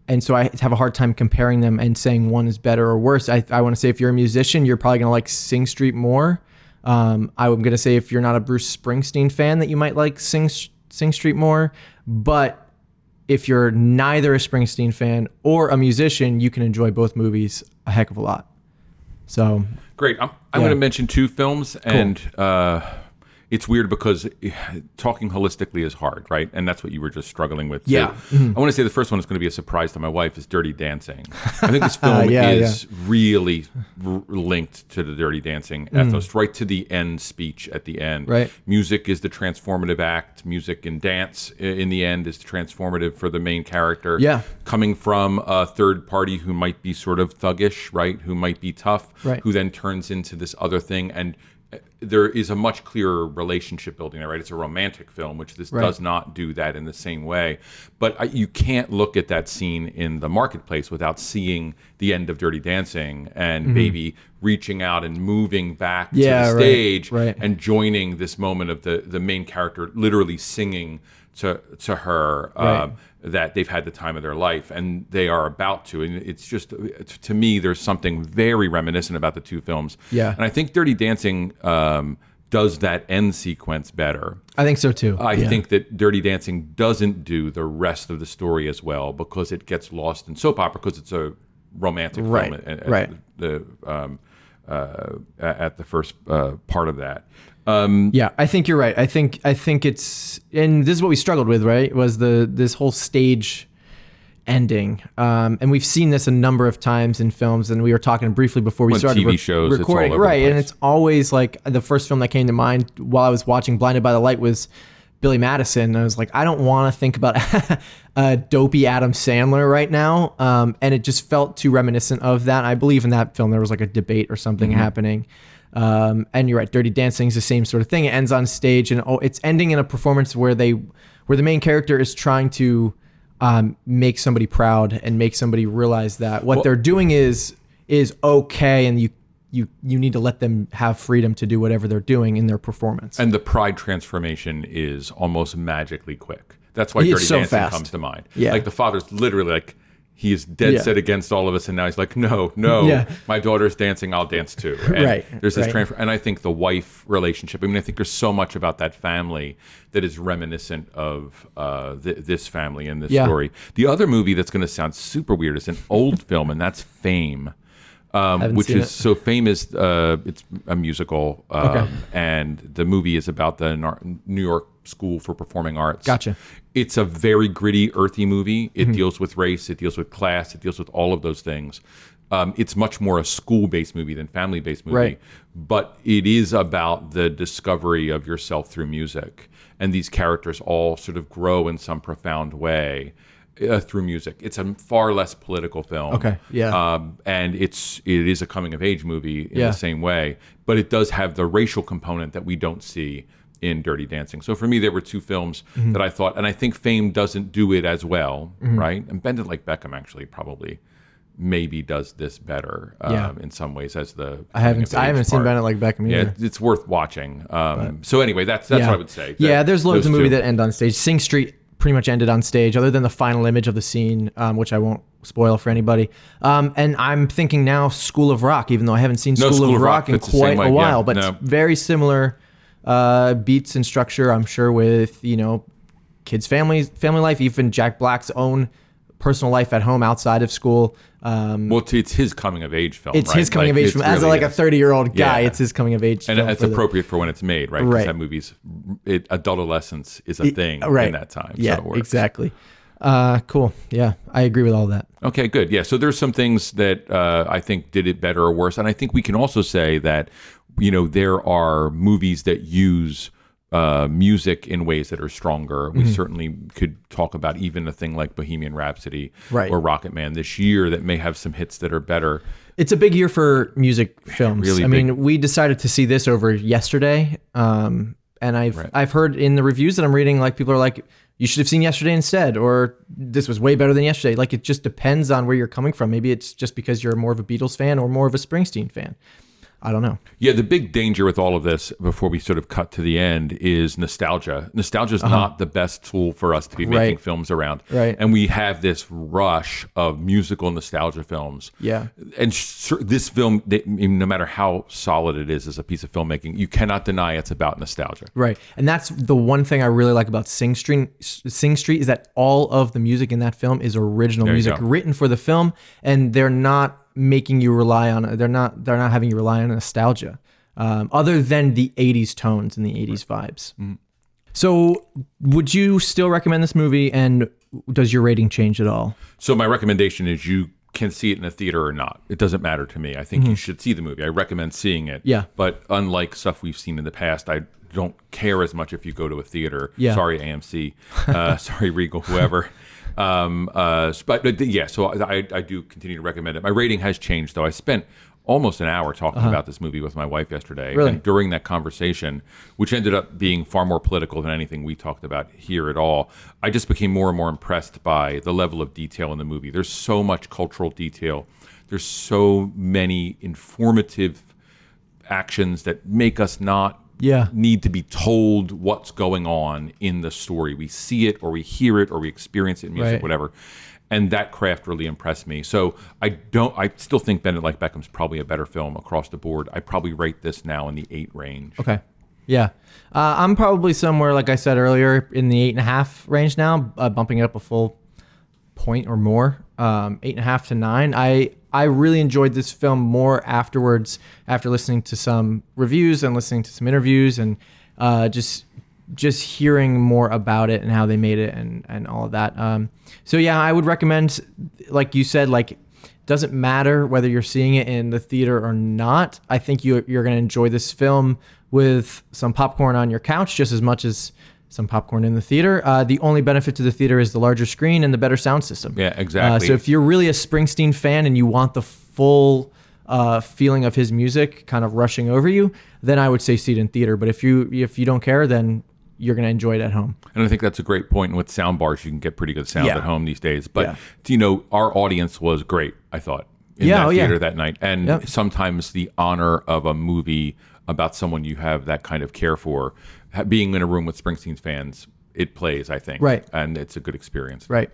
F: And so I have a hard time comparing them and saying one is better or worse. I want to say if you're a musician, you're probably going to like Sing Street more. I'm going to say if you're not a Bruce Springsteen fan, that you might like Sing Street more. But if you're neither a Springsteen fan or a musician, you can enjoy both movies a heck of a lot. So
B: great. I'm going to mention two films, and it's weird because talking holistically is hard, right? And that's what you were just struggling with.
F: Yeah.
B: I want to say the first one is going to be a surprise to my wife is Dirty Dancing. I think this film is really linked to the Dirty Dancing ethos, right to the end speech at the end.
F: Right.
B: Music is the transformative act. Music and dance in the end is transformative for the main character.
F: Yeah.
B: Coming from a third party who might be sort of thuggish, right? Who might be tough, who then turns into this other thing. And there is a much clearer relationship building there, right? It's a romantic film, which this does not do that in the same way. But you can't look at that scene in the marketplace without seeing the end of Dirty Dancing and Baby reaching out and moving back to the stage and joining this moment of the main character literally singing to her that they've had the time of their life, and they are about to. And it's just, to me, there's something very reminiscent about the two films.
F: Yeah.
B: And I think Dirty Dancing does that end sequence better.
F: I think so too.
B: I think that Dirty Dancing doesn't do the rest of the story as well because it gets lost in soap opera because it's a romantic film at the first part of that.
F: I think you're right. I think it's, and this is what we struggled with, right? Was this whole stage ending. And we've seen this a number of times in films, and we were talking briefly before we started
B: TV shows,
F: recording.
B: It's all over the place.
F: And it's always like the first film that came to mind while I was watching Blinded by the Light was Billy Madison. And I was like, I don't want to think about dopey Adam Sandler right now. And it just felt too reminiscent of that. I believe in that film there was like a debate or something happening. And you're right, Dirty Dancing is the same sort of thing. It ends on stage, and it's ending in a performance where the main character is trying to make somebody proud and make somebody realize that what they're doing is okay, and you need to let them have freedom to do whatever they're doing in their performance.
B: And the pride transformation is almost magically quick. That's why Dirty Dancing comes to mind.
F: Yeah.
B: Like the father's literally like, he is dead
F: Yeah.
B: set against all of us, and now he's like, no,
F: Yeah.
B: my daughter's dancing, I'll dance too. And
F: Right,
B: there's this
F: right.
B: transfer, and I think the wife relationship. I mean, I think there's so much about that family that is reminiscent of this family in this
F: Yeah.
B: story. The other movie that's going to sound super weird is an old film, and that's Fame. Which
F: seen
B: is
F: it.
B: so famous. It's a musical,
F: Okay.
B: and the movie is about the New York School for Performing Arts.
F: Gotcha.
B: It's a very gritty, earthy movie. It deals with race. It deals with class. It deals with all of those things. It's much more a school-based movie than family-based movie.
F: Right.
B: But it is about the discovery of yourself through music, and these characters all sort of grow in some profound way. Through music. It's a far less political film.
F: Okay, yeah.
B: And it is a coming of age movie in
F: Yeah.
B: the same way, but it does have the racial component that we don't see in Dirty Dancing. So for me, there were two films
F: Mm-hmm.
B: that I thought, and I think Fame doesn't do it as well, right? And Bend It Like Beckham actually probably maybe does this better
F: Yeah.
B: in some ways as the
F: I haven't seen Bennett Like Beckham either.
B: Yeah, it's worth watching. So anyway, that's what I would say.
F: Yeah,
B: that
F: there's loads
B: those
F: of movies
B: two-
F: that end on stage. Sing Street pretty much ended on stage, other than the final image of the scene, which I won't spoil for anybody. And I'm thinking now School of Rock, even though I haven't seen School of Rock in
B: fits the same
F: quite
B: way.
F: a while,
B: Yeah,
F: but
B: no.
F: it's very similar beats and structure, I'm sure, with, kids' family life, even Jack Black's own personal life at home outside of school.
B: Well, it's his coming of age film.
F: It's
B: right?
F: his coming
B: Like,
F: of age
B: it's
F: film. As
B: really
F: a
B: is.
F: 30-year-old guy,
B: Yeah.
F: it's his coming of age
B: And
F: film.
B: it's
F: for the-
B: appropriate for when it's made, right? Because
F: Right.
B: that movie's adult adolescence is a thing
F: right.
B: in that time.
F: Yeah,
B: so it works.
F: exactly. Cool. Yeah, I agree with all that.
B: Okay, good. Yeah, so there's some things that I think did it better or worse, and I think we can also say that there are movies that use music in ways that are stronger. We certainly could talk about even a thing like Bohemian Rhapsody
F: Right.
B: or Rocket Man this year that may have some hits that are better.
F: It's a big year for music films.
B: Really
F: I
B: big.
F: mean, we decided to see this over yesterday, and
B: Right.
F: I've heard in the reviews that I'm reading, like, people are like, you should have seen yesterday instead, or this was way better than yesterday. Like, it just depends on where you're coming from. Maybe it's just because you're more of a Beatles fan or more of a Springsteen fan. I don't know.
B: Yeah, the big danger with all of this, before we sort of cut to the end, is nostalgia. Nostalgia is not the best tool for us to be making
F: Right.
B: films around.
F: Right.
B: And we have this rush of musical nostalgia films.
F: Yeah.
B: And this film, no matter how solid it is as a piece of filmmaking, you cannot deny it's about nostalgia.
F: Right. And that's the one thing I really like about Sing Street is that all of the music in that film is original
B: There you
F: music
B: go.
F: written for the film, and they're not making you rely on it. They're not having you rely on nostalgia, other than the 80s tones and the 80s vibes. So would you still recommend this movie, and does your rating change at all?
B: So my recommendation is you can see it in a theater or not. It doesn't matter to me. I think you should see the movie. I recommend seeing it.
F: Yeah.
B: But unlike stuff we've seen in the past, I don't care as much if you go to a theater.
F: Yeah.
B: Sorry, AMC. Sorry, Regal, whoever. But yeah, so I do continue to recommend it. My rating has changed, though. I spent almost an hour talking about this movie with my wife yesterday.
F: Really?
B: And during that conversation, which ended up being far more political than anything we talked about here at all, I just became more and more impressed by the level of detail in the movie. There's so much cultural detail. There's so many informative actions that make us not
F: Yeah.
B: need to be told what's going on in the story. We see it, or we hear it, or we experience it in music,
F: Right.
B: whatever. And that craft really impressed me. So I still think Bend It Like Beckham's probably a better film across the board. I probably rate this now in the 8 range.
F: Okay. Yeah. I'm probably somewhere, like I said earlier, in the 8.5 range now, bumping it up a full point or more, 8.5 to 9. I really enjoyed this film more afterwards, after listening to some reviews and listening to some interviews, and just hearing more about it and how they made it and all of that. So yeah, I would recommend, like you said, like, doesn't matter whether you're seeing it in the theater or not. I think you're going to enjoy this film with some popcorn on your couch just as much as some popcorn in the theater. The only benefit to the theater is the larger screen and the better sound system.
B: Yeah, exactly.
F: So if you're really a Springsteen fan and you want the full feeling of his music kind of rushing over you, then I would say see it in theater. But if you don't care, then you're going to enjoy it at home.
B: And I think that's a great point. And with sound bars, you can get pretty good sound
F: Yeah.
B: at home these days. But,
F: Yeah.
B: Our audience was great, I thought, in
F: Yeah,
B: that
F: oh, yeah.
B: theater that night. And
F: Yep.
B: sometimes the honor of a movie about someone you have that kind of care for, being in a room with Springsteen's fans, it plays, I think.
F: Right.
B: And it's a good experience.
F: Right.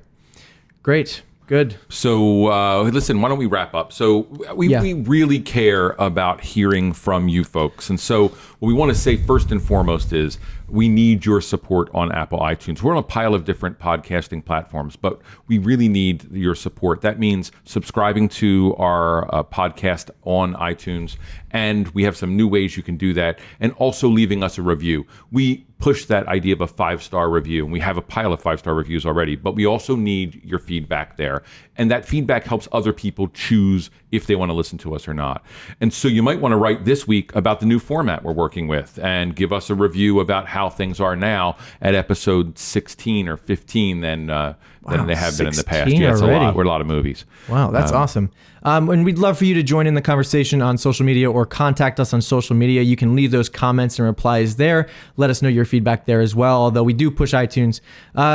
F: Great. Good.
B: So listen, why don't we wrap up? So we really care about hearing from you folks. And so what we want to say first and foremost is we need your support on Apple iTunes. We're on a pile of different podcasting platforms, but we really need your support. That means subscribing to our podcast on iTunes, and we have some new ways you can do that, and also leaving us a review. We push that idea of a 5-star review, and we have a pile of 5-star reviews already, but we also need your feedback there. And that feedback helps other people choose if they want to listen to us or not. And so you might want to write this week about the new format we're working with and give us a review about how things are now at episode 16 or 15 than they have been in the past. Yeah, it's
F: already.
B: a lot. We're a lot of movies.
F: Wow, that's awesome. And we'd love for you to join in the conversation on social media or contact us on social media. You can leave those comments and replies there. Let us know your feedback there as well, although we do push iTunes.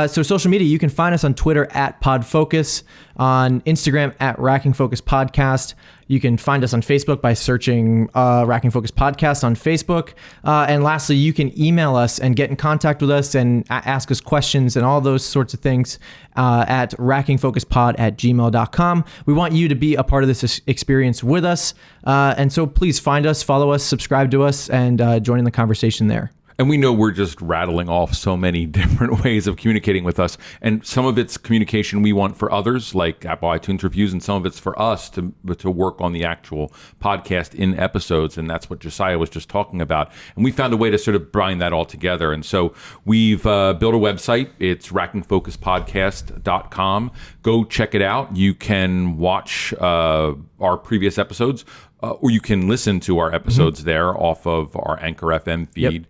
F: So social media, you can find us on Twitter at PodFocus, on Instagram at Racking Focus Podcast. You can find us on Facebook by searching Racking Focus Podcast on Facebook. And lastly, you can email us and get in contact with us and ask us questions and all those sorts of things at rackingfocuspod@gmail.com. We want you to be a part of this experience with us. And so please find us, follow us, subscribe to us, and join in the conversation there.
B: And we know we're just rattling off so many different ways of communicating with us. And some of it's communication we want for others, like Apple iTunes reviews, and some of it's for us to work on the actual podcast in episodes. And that's what Josiah was just talking about. And we found a way to sort of bind that all together. And so we've built a website. It's rackingfocuspodcast.com. Go check it out. You can watch our previous episodes, or you can listen to our episodes there off of our Anchor FM feed.
F: Yep.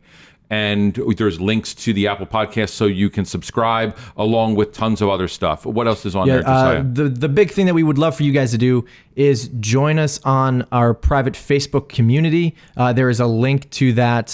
B: And there's links to the Apple Podcast so you can subscribe, along with tons of other stuff. What else is on there, Josiah?
F: The big thing that we would love for you guys to do is join us on our private Facebook community. There is a link to that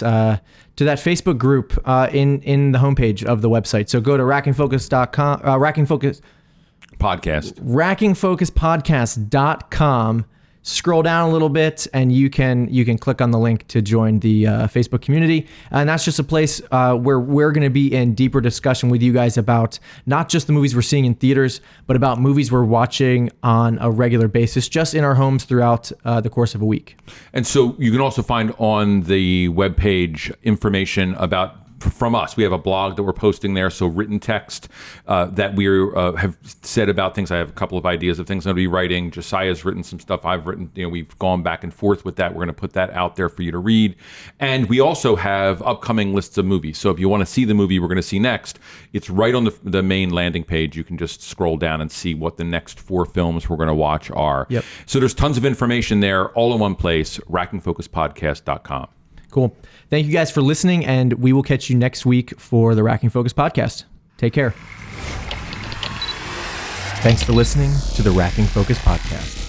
F: Facebook group in the homepage of the website. So go to rackingfocus.com, rackingfocuspodcast.com. Scroll down a little bit and you can click on the link to join the Facebook community. And that's just a place where we're going to be in deeper discussion with you guys about not just the movies we're seeing in theaters, but about movies we're watching on a regular basis, just in our homes throughout the course of a week.
B: And so you can also find on the webpage information about from us. We have a blog that we're posting there, so written text that we have said about things. I have a couple of ideas of things I'm going to be writing. Josiah's written some stuff I've written. We've gone back and forth with that. We're going to put that out there for you to read. And we also have upcoming lists of movies. So if you want to see the movie we're going to see next, it's right on the main landing page. You can just scroll down and see what the next 4 films we're going to watch are.
F: Yep.
B: So there's tons of information there, all in one place, rackingfocuspodcast.com.
F: Cool. Thank you guys for listening, and we will catch you next week for the Racking Focus podcast. Take care. Thanks for listening to the Racking Focus podcast.